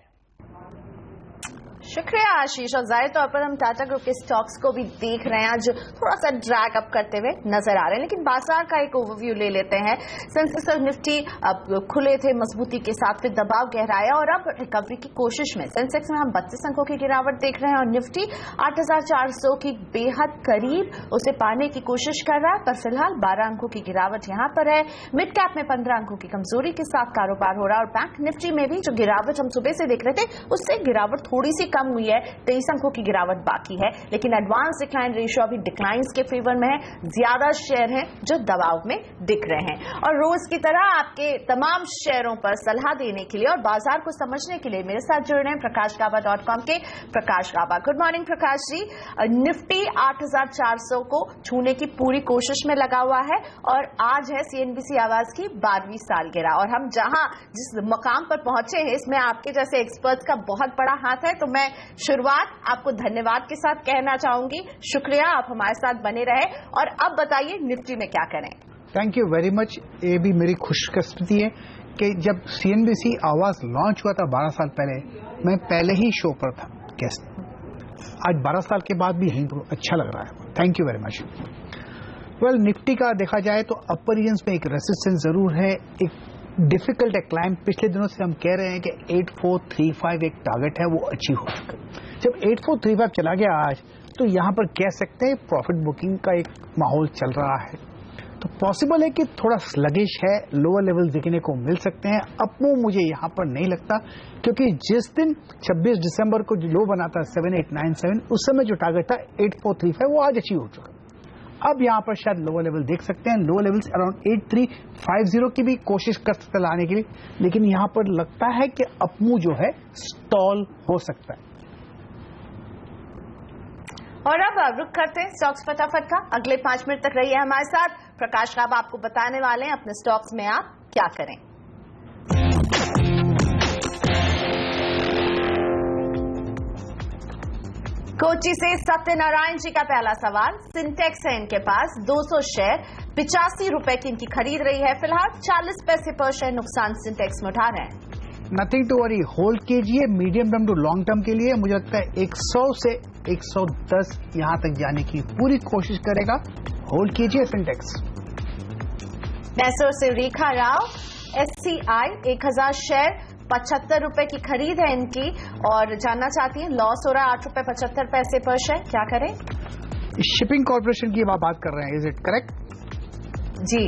शुक्रिया आशीष। और जाहिर तौर पर हम टाटा ग्रुप के स्टॉक्स को भी देख रहे हैं, जो थोड़ा सा ड्रैग अप करते हुए नजर आ रहे हैं। लेकिन बाजार का एक ओवरव्यू ले लेते हैं। सेंसेक्स और निफ्टी अब खुले थे मजबूती के साथ, फिर दबाव गहराया और अब रिकवरी की कोशिश में। सेंसेक्स में हम 32 अंकों की गिरावट देख रहे हैं और निफ्टी 8,400 की बेहद करीब उसे पाने की कोशिश कर रहा है, पर फिलहाल 12 अंकों की गिरावट यहां पर है। मिड कैप में 15 अंकों की कमजोरी के साथ कारोबार हो रहा है और बैंक निफ्टी में भी जो गिरावट हम सुबह से देख रहे थे, उससे गिरावट थोड़ी सी कम हुई है, 23 अंकों की गिरावट बाकी है। लेकिन एडवांस डिक्लाइन रेशियो अभी डिक्लाइंस के फेवर में है, ज्यादा शेयर हैं जो दबाव में दिख रहे हैं। और रोज की तरह आपके तमाम शेयरों पर सलाह देने के लिए और बाजार को समझने के लिए मेरे साथ जुड़ रहे हैं प्रकाशगाबा.com के प्रकाश गाबा। Good morning Prakash ji. Nifty 8,400 को छूने की पूरी कोशिश में लगा हुआ है और आज है सीएनबीसी आवाज की 12वीं सालगिरह, और हम जहां जिस मकाम पर पहुंचे हैं इसमें आपके जैसे एक्सपर्ट्स का बहुत बड़ा हाथ है। तो मैं शुरुआत आपको धन्यवाद के साथ कहना चाहूंगी, शुक्रिया, आप हमारे साथ बने रहे। और अब बताइए निफ्टी में क्या करें। Thank you very much. ये भी मेरी खुशकिस्मती है कि जब सीएनबीसी आवाज लॉन्च हुआ था 12 साल पहले, मैं पहले ही शो पर था गेस्ट। आज 12 साल के बाद भी यहीं अच्छा लग रहा है। Thank you very much. Well, Nifty का देखा जाए तो अपर रीजन्स में एक रेसिस्टेंस जरूर है, एक डिफिकल्ट है क्लाइंब। पिछले दिनों से हम कह रहे हैं कि 8435 एक टारगेट है, वो अचीव हो चुका है। जब 8435 चला गया आज, तो यहां पर कह सकते हैं प्रॉफिट बुकिंग का एक माहौल चल रहा है। तो पॉसिबल है कि थोड़ा स्लगिश है, लोअर लेवल देखने को मिल सकते हैं। अपमूव मुझे यहां पर नहीं लगता, क्योंकि जिस दिन 26 दिसंबर को जो लो बना था 7897, उस समय जो टारगेट था 8435 वो आज अचीव हो चुका। अब यहां पर शायद लोअर लेवल देख सकते हैं, लोअर लेवल्स अराउंड 8350 की भी कोशिश कर सकते हैं लाने के लिए, लेकिन यहां पर लगता है कि अपमूव जो है स्टॉल हो सकता है। और अब रुक करते हैं स्टॉक्स फटाफट का। अगले 5 मिनट तक रहिए हमारे साथ। प्रकाश राव आपको बताने वाले हैं अपने स्टॉक्स में आप क्या करें। कोची से सत्यनारायण जी का पहला सवाल। सिंटेक्स है इनके पास 200 शेयर, 85 रुपए की इनकी खरीद रही है। फिलहाल 40 पैसे पर शेयर नुकसान सिंटेक्स में उठा रहे हैं। नथिंग टू वरी, होल्ड कीजिए मैडियम टर्म टू लॉन्ग टर्म के लिए। मुझे लगता है 100 से 110 यहां तक जाने की पूरी कोशिश करेगा। होल्ड कीजिए सिंटेक्स। मैसूर से रेखा राव, SCI 1000 शेयर, 75 रुपए की खरीद है इनकी और जानना चाहती हैं लॉस हो रहा है 8 रुपए 75 पैसे पर शेयर, क्या करें? शिपिंग कॉर्पोरेशन की बात कर रहे हैं, इज इट करेक्ट? जी।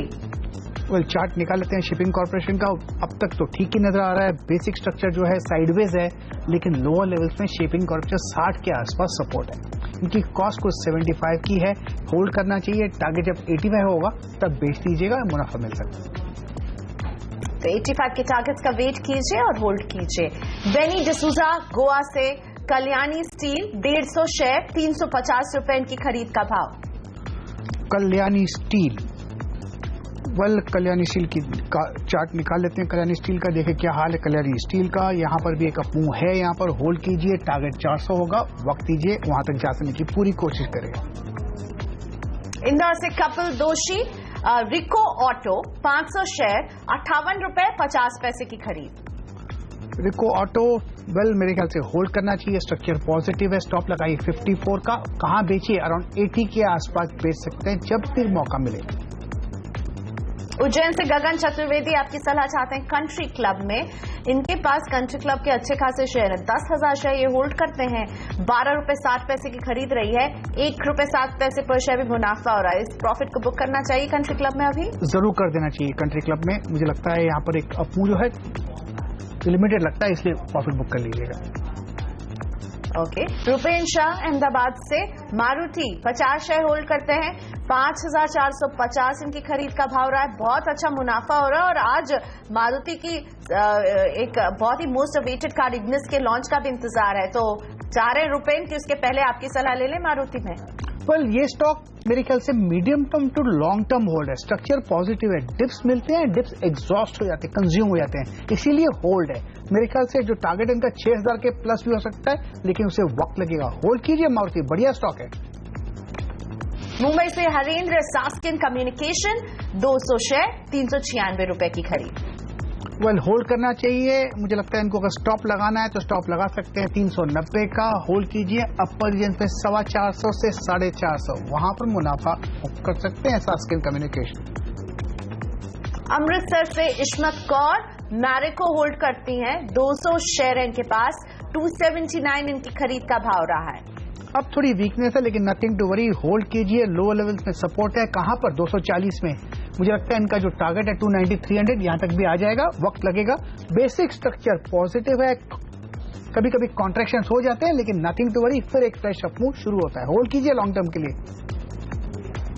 वेल, चार्ट निकाल लेते हैं शिपिंग कॉर्पोरेशन का। अब तक तो ठीक ही नजर आ रहा है, बेसिक स्ट्रक्चर जो है साइडवेज है, लेकिन लोअर लेवल्स में शिपिंग कॉर्पोरेशन 60 के आसपास सपोर्ट है। इनकी कॉस्ट कुछ 75 की है, होल्ड करना चाहिए। टारगेट जब 85 होगा तब बेच दीजिएगा, मुनाफा मिल सकता है। तो 85 के टारगेट्स का वेट कीजिए और होल्ड कीजिए। बेनी डिसूजा गोवा से, कल्याणी स्टील 150 शेयर, 350 रुपए इनकी खरीद का भाव। Kalyani steel, well Kalyani steel की चार्ट निकाल लेते हैं। कल्याणी स्टील का देखें क्या हाल है कल्याणी स्टील का। यहां पर भी एक अपमूव है, यहां पर होल्ड कीजिए। टारगेट 400 होगा, वक्त दीजिए, वहां तक जाने की पूरी कोशिश करेगा। इंदौर से कपिल दोषी, रिको ऑटो 500 शेयर, 58 रुपए 50 पैसे की खरीद। रिको ऑटो, वेल मेरे ख्याल से होल्ड करना चाहिए। स्ट्रक्चर पॉजिटिव है, स्टॉप लगाइए 54 का। कहां बेचिए? अराउंड 80 के आसपास बेच सकते हैं जब भी मौका मिले। उज्जैन से गगन चतुर्वेदी आपकी सलाह चाहते हैं कंट्री क्लब में। इनके पास कंट्री क्लब के अच्छे खासे शेयर है, 10,000 शेयर ये होल्ड करते हैं। 12 रुपए 60 पैसे की खरीद रही है, 1 रुपए 7 पैसे पर शेयर भी मुनाफा हो रहा है। इस प्रॉफिट को बुक करना चाहिए कंट्री क्लब में अभी? जरूर कर देना चाहिए कंट्री क्लब में। मुझे लगता है यहाँ पर एक अपमूव जो है लिमिटेड लगता है, इसलिए प्रॉफिट बुक कर लीजिएगा। ओके। रुपेन शाह अहमदाबाद से, मारुति 50 शेयर होल्ड करते हैं, 5450 इनकी खरीद का भाव रहा है। बहुत अच्छा मुनाफा हो रहा है और आज मारुति की एक बहुत ही मोस्ट अवेटेड कार इग्निस के लॉन्च का भी इंतजार है। तो चाह रहे रुपेन की उसके पहले आपकी सलाह ले लें मारुति में। वेल, ये स्टॉक मेरे ख्याल से medium term to long term hold है। स्ट्रक्चर पॉजिटिव है, डिप्स मिलते हैं, डिप्स एग्जॉस्ट हो जाते हैं, कंज्यूम हो जाते हैं, इसीलिए होल्ड है। मेरे ख्याल से जो टारगेट इनका 6000 के प्लस भी हो सकता है, लेकिन उसे वक्त लगेगा। होल्ड कीजिए मारुति, बढ़िया स्टॉक है। मुंबई से हरेंद्र, सास्किन कम्युनिकेशन 200 शेयर, 396 रुपए की खरीद। वेल, होल्ड करना चाहिए। मुझे लगता है इनको अगर स्टॉप लगाना है तो स्टॉप लगा सकते हैं 390 का। होल्ड कीजिए। अपर रीजन पे 450 से 450 वहां पर मुनाफा कर सकते हैं सास्किन कम्युनिकेशन। अमृतसर से इस्मत कौर, मैरिको होल्ड करती हैं, 200 शेयर है इनके पास, 279 इनकी खरीद का भाव रहा है। अब थोड़ी वीकनेस है, लेकिन नथिंग टू वरी, होल्ड कीजिए। लोअर लेवल्स में सपोर्ट है, कहां पर? 240 में। मुझे लगता है इनका जो टारगेट है 290 300 यहां तक भी आ जाएगा, वक्त लगेगा। बेसिक स्ट्रक्चर पॉजिटिव है, कभी कभी कॉन्ट्रैक्शंस हो जाते हैं, लेकिन नथिंग टू वरी, फिर एक फ्रेश अपमूव शुरू होता है। होल्ड कीजिए लॉन्ग टर्म के लिए।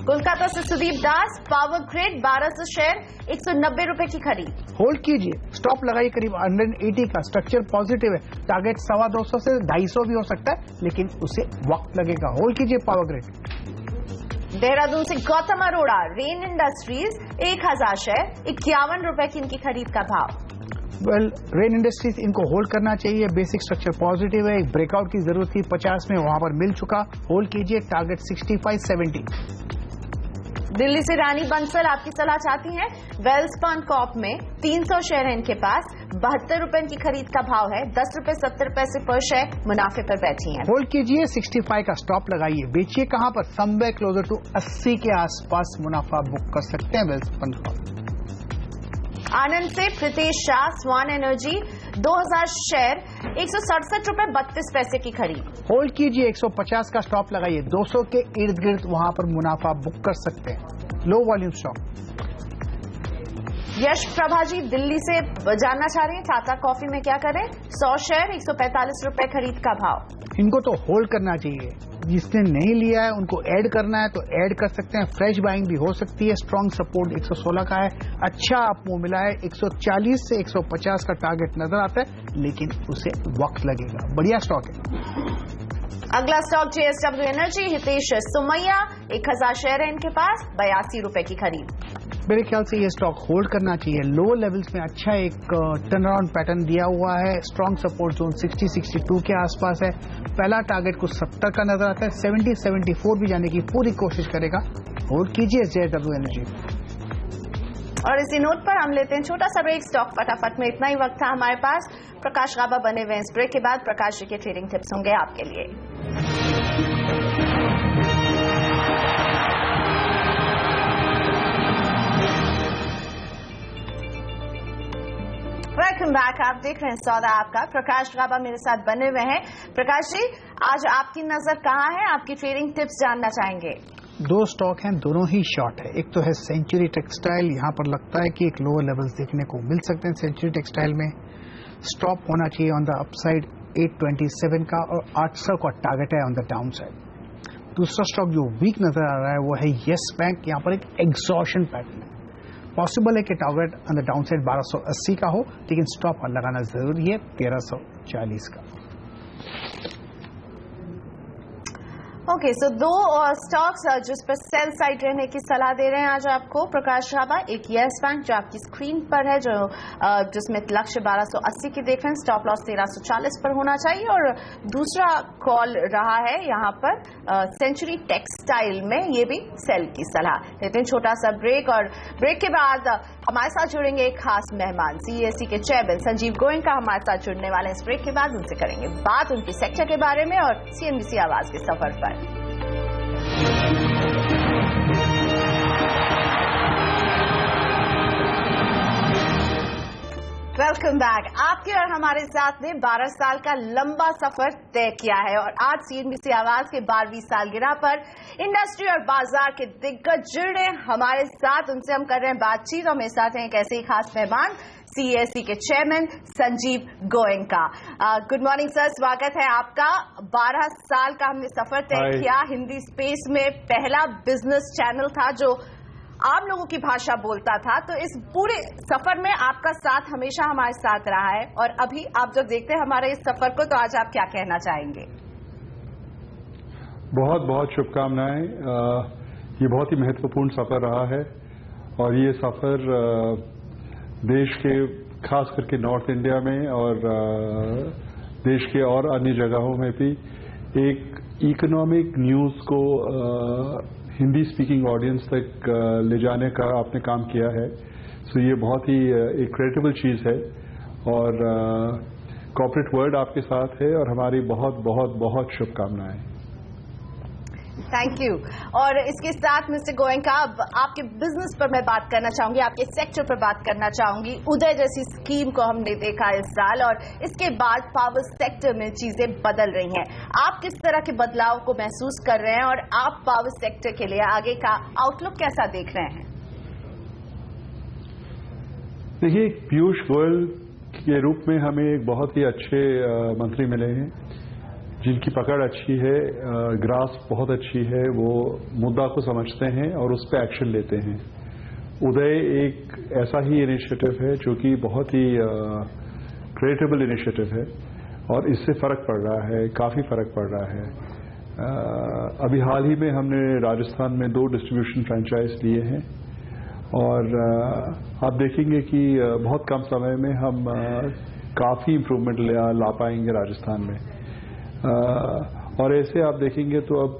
कोलकाता से सुदीप दास, पावर ग्रिड 1200 शेयर, 190 रुपए की खरीद। होल्ड कीजिए। स्टॉप लगाइए करीब 180 का। स्ट्रक्चर पॉजिटिव है, टारगेट 250 से 250 भी हो सकता है, लेकिन उसे वक्त लगेगा। होल्ड कीजिए पावर ग्रिड। देहरादून से Gautam Arora, Rain industries 1000 share, 51 रुपए की इनकी खरीद का भाव। वेल, रेन इंडस्ट्रीज इनको होल्ड करना चाहिए। बेसिक स्ट्रक्चर पॉजिटिव है, एक ब्रेकआउट की जरूरत थी 50 में, वहां पर मिल चुका। होल्ड कीजिए। टारगेट 65-70। दिल्ली से रानी बंसल आपकी सलाह चाहती हैं, वेल्सपन कॉप में 300 शेयर है इनके पास, 72 रुपए की खरीद का भाव है, 10 रुपए 70 पैसे पर शेयर मुनाफे पर बैठी हैं। होल्ड कीजिए, 65 का स्टॉप लगाइए, बेचिए कहां पर? समवेयर क्लोजर टू 80 के आसपास मुनाफा बुक कर सकते हैं। आनंद से प्रीतेश शाह, स्वान एनर्जी 2000 शेयर 167 रुपए 32 पैसे की खरीद। होल्ड कीजिए, 150 का स्टॉप लगाइए, 200 के इर्द गिर्द वहां पर मुनाफा बुक कर सकते हैं। Low volume stock. Yash Prabha ji Delhi से जानना चाह रही हैं टाटा कॉफी में क्या करें? 100 शेयर 145 रुपए खरीद का भाव। इनको तो होल्ड करना चाहिए, जिसने नहीं लिया है उनको ऐड करना है तो ऐड कर सकते हैं। फ्रेश बाइंग भी हो सकती है। स्ट्रॉन्ग सपोर्ट 116 का है, अच्छा आपको मिला है। 140 से 150 का टारगेट नजर आता है, लेकिन उसे वक्त लगेगा। बढ़िया स्टॉक है। अगला stock JSW energy, Hitesh Sumaiya 1000 share है इनके पास, 82 रुपए की खरीद। मेरे ख्याल से ये स्टॉक होल्ड करना चाहिए। लोअर लेवल्स में अच्छा एक टर्न अराउंड पैटर्न दिया हुआ है। स्ट्रॉन्ग सपोर्ट जोन 60-62 के आसपास है। पहला टारगेट कुछ 70 का नजर आता है। 70-74 भी जाने की पूरी कोशिश करेगा। होल्ड कीजिए JSW एनर्जी। और इसी नोट पर हम लेते हैं छोटा सा ब्रेक। स्टॉक फटाफट में इतना ही वक्त था हमारे पास। प्रकाश गाबा बने हुए इस ब्रेक के बाद प्रकाश जी के ट्रेडिंग टिप्स होंगे आपके लिए। Welcome back. आप देख रहे हैं सौदा आपका। प्रकाश गाबा मेरे साथ बने हुए हैं। प्रकाश जी, आज आपकी नजर कहाँ है? आपकी ट्रेडिंग टिप्स जानना चाहेंगे। दो स्टॉक हैं, दोनों ही शॉर्ट है। एक तो है सेंचुरी टेक्सटाइल। यहां पर लगता है कि एक लोअर लेवल्स देखने को मिल सकते हैं सेंचुरी टेक्सटाइल में। स्टॉप होना चाहिए ऑन द अपसाइड 827 का, और 800 का टारगेट है ऑन द डाउन साइड। दूसरा स्टॉक जो वीक नजर आ रहा है वो है येस बैंक। यहां पर एक एग्जॉशन पैटर्न है। पॉसिबल है कि target on the down side 1280 का हो, लेकिन स्टॉप लगाना जरूरी है 1340 का। ओके, सो दो स्टॉक्स जिस पर सेल साइड रहने की सलाह दे रहे हैं आज आपको प्रकाश गाबा। एक येस बैंक जो आपकी स्क्रीन पर है, जिसमें लक्ष्य 1280 की देख रहे हैं, स्टॉप लॉस 1340 पर होना चाहिए। और दूसरा कॉल रहा है यहाँ पर सेंचुरी टेक्सटाइल में, ये भी सेल की सलाह। लेते हैं छोटा सा ब्रेक, और ब्रेक के बाद हमारे साथ जुड़ेंगे एक खास मेहमान, CESE के चेयरमैन संजीव गोयनका हमारे साथ जुड़ने वाले हैं। इस ब्रेक के बाद उनसे करेंगे बात उनकी सेक्टर के बारे में और CNBC आवाज के सफर पर। Welcome back. आपके और हमारे साथ ने 12 साल का लंबा सफर तय किया है, और आज CNBC आवाज के 12वीं सालगिरह पर इंडस्ट्री और बाजार के दिग्गज जुड़ रहे हैं हमारे साथ। उनसे हम कर रहे हैं बातचीत, और मेरे साथ हैं एक ऐसे ही खास मेहमान, CESE के chairman Sanjeev Goenka. Good morning sir, स्वागत है आपका। 12 साल का हमने सफर तय किया। हिंदी स्पेस में पहला बिजनेस चैनल था जो आम लोगों की भाषा बोलता था, तो इस पूरे सफर में आपका साथ हमेशा हमारे साथ रहा है। और अभी आप जब देखते हैं हमारे इस सफर को, तो आज आप क्या कहना चाहेंगे? बहुत बहुत शुभकामनाएं। ये बहुत ही महत्वपूर्ण सफर रहा है, और ये सफर देश के खास करके नॉर्थ इंडिया में और देश के और अन्य जगहों में भी एक इकोनॉमिक न्यूज को हिंदी स्पीकिंग ऑडियंस तक ले जाने का आपने काम किया है। सो ये बहुत ही एक क्रेडिबल चीज है, और कॉर्पोरेट वर्ल्ड आपके साथ है, और हमारी बहुत बहुत बहुत शुभकामनाएं। Thank you. और इसके साथ मिस्टर गोयनका, अब आपके बिजनेस पर मैं बात करना चाहूंगी, आपके सेक्टर पर बात करना चाहूंगी। उदय जैसी स्कीम को हमने देखा इस साल, और इसके बाद पावर सेक्टर में चीजें बदल रही हैं। आप किस तरह के बदलाव को महसूस कर रहे हैं, और आप पावर सेक्टर के लिए आगे का आउटलुक कैसा देख रहे हैं? देखिए, पीयूष गोयल के रूप में हमें एक बहुत ही अच्छे मंत्री मिले हैं, जिनकी पकड़ अच्छी है, ग्रास्प बहुत अच्छी है, वो मुद्दा को समझते हैं और उस पर एक्शन लेते हैं। उदय एक ऐसा ही इनिशिएटिव है जो कि बहुत ही क्रिएटेबल इनिशिएटिव है, और इससे फर्क पड़ रहा है, काफी फर्क पड़ रहा है। अभी हाल ही में हमने राजस्थान में 2 डिस्ट्रीब्यूशन फ्रेंचाइज लिए हैं, और आप देखेंगे कि बहुत कम समय में हम काफी इम्प्रूवमेंट ला पाएंगे राजस्थान में। और ऐसे आप देखेंगे तो अब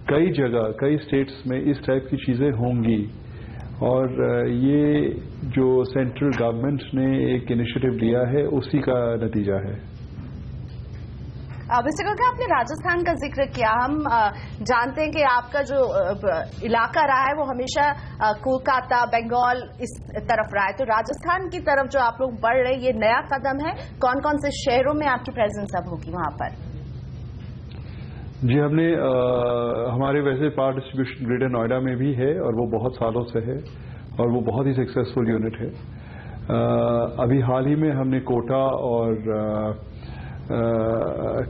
कई जगह, कई स्टेट्स में इस टाइप की चीजें होंगी, और ये जो सेंट्रल गवर्नमेंट ने एक इनिशिएटिव लिया है उसी का नतीजा है। मिस्टर गोयनका, आपने राजस्थान का जिक्र किया। हम जानते हैं कि आपका जो इलाका रहा है वो हमेशा कोलकाता, बंगाल इस तरफ रहा है, तो राजस्थान की तरफ जो आप लोग बढ़ रहे हैं ये नया कदम है। कौन कौन से शहरों में आपकी प्रेजेंस अब होगी वहां पर? जी, हमने हमारे वैसे पावर डिस्ट्रीब्यूशन ग्रेटर नोएडा में भी है और वो बहुत सालों से है और वो बहुत ही सक्सेसफुल यूनिट है। अभी हाल ही में हमने कोटा और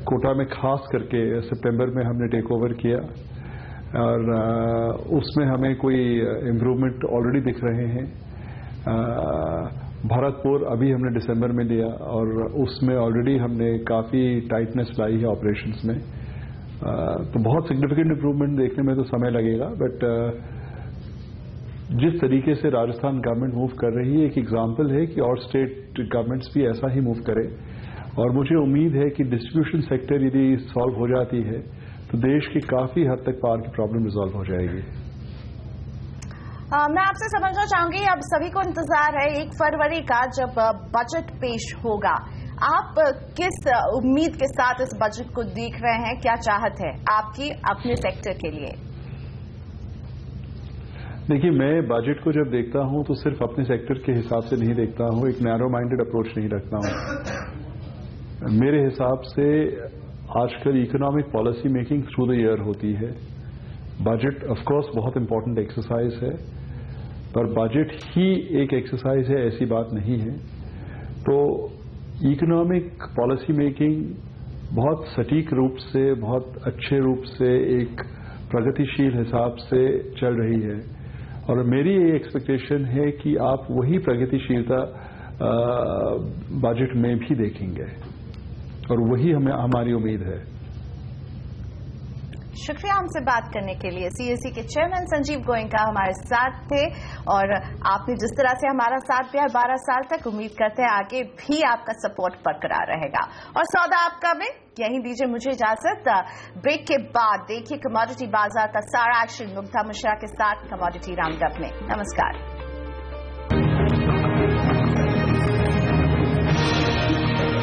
कोटा में खास करके सितंबर में हमने टेक ओवर किया और उसमें हमें कोई इम्प्रूवमेंट ऑलरेडी दिख रहे हैं। भरतपुर अभी हमने दिसंबर में लिया और उसमें ऑलरेडी हमने काफ़ी टाइटनेस लाई है ऑपरेशंस में। तो बहुत सिग्निफिकेंट इम्प्रूवमेंट देखने में तो समय लगेगा, बट जिस तरीके से राजस्थान गवर्नमेंट मूव कर रही है एक एग्जाम्पल है कि और स्टेट गवर्नमेंट्स भी ऐसा ही मूव करें। और मुझे उम्मीद है कि डिस्ट्रीब्यूशन सेक्टर यदि सॉल्व हो जाती है तो देश की काफी हद तक पावर की प्रॉब्लम रिजॉल्व हो जाएगी। मैं आपसे समझना चाहूंगी, अब सभी को इंतजार है 1 फरवरी का जब बजट पेश होगा। आप किस उम्मीद के साथ इस बजट को देख रहे हैं? क्या चाहत है आपकी अपने सेक्टर के लिए? देखिए, मैं बजट को जब देखता हूं तो सिर्फ अपने सेक्टर के हिसाब से नहीं देखता हूं, एक नैरो माइंडेड अप्रोच नहीं रखता हूं। मेरे हिसाब से आजकल economic policy making through the year होती है। बजट ऑफ कोर्स बहुत इंपॉर्टेंट एक्सरसाइज है, पर बजट ही एक एक्सरसाइज है ऐसी बात नहीं है। तो इकोनॉमिक पॉलिसी मेकिंग बहुत सटीक रूप से, बहुत अच्छे रूप से, एक प्रगतिशील हिसाब से चल रही है और मेरी ये एक्सपेक्टेशन है कि आप वही प्रगतिशीलता बजट में भी देखेंगे और वही हमारी उम्मीद है। शुक्रिया हमसे बात करने के लिए। सीएसी के चेयरमैन संजीव गोयनका हमारे साथ थे और आपने जिस तरह से हमारा साथ दिया 12 साल तक, उम्मीद करते हैं आगे भी आपका सपोर्ट बरकरार रहेगा। और सौदा आपका में यहीं दीजिए मुझे इजाजत। ब्रेक के बाद देखिए कमोडिटी बाजार का सारा एक्शन मुग्धा मिश्रा के साथ कमोडिटी राउंडअप में। नमस्कार।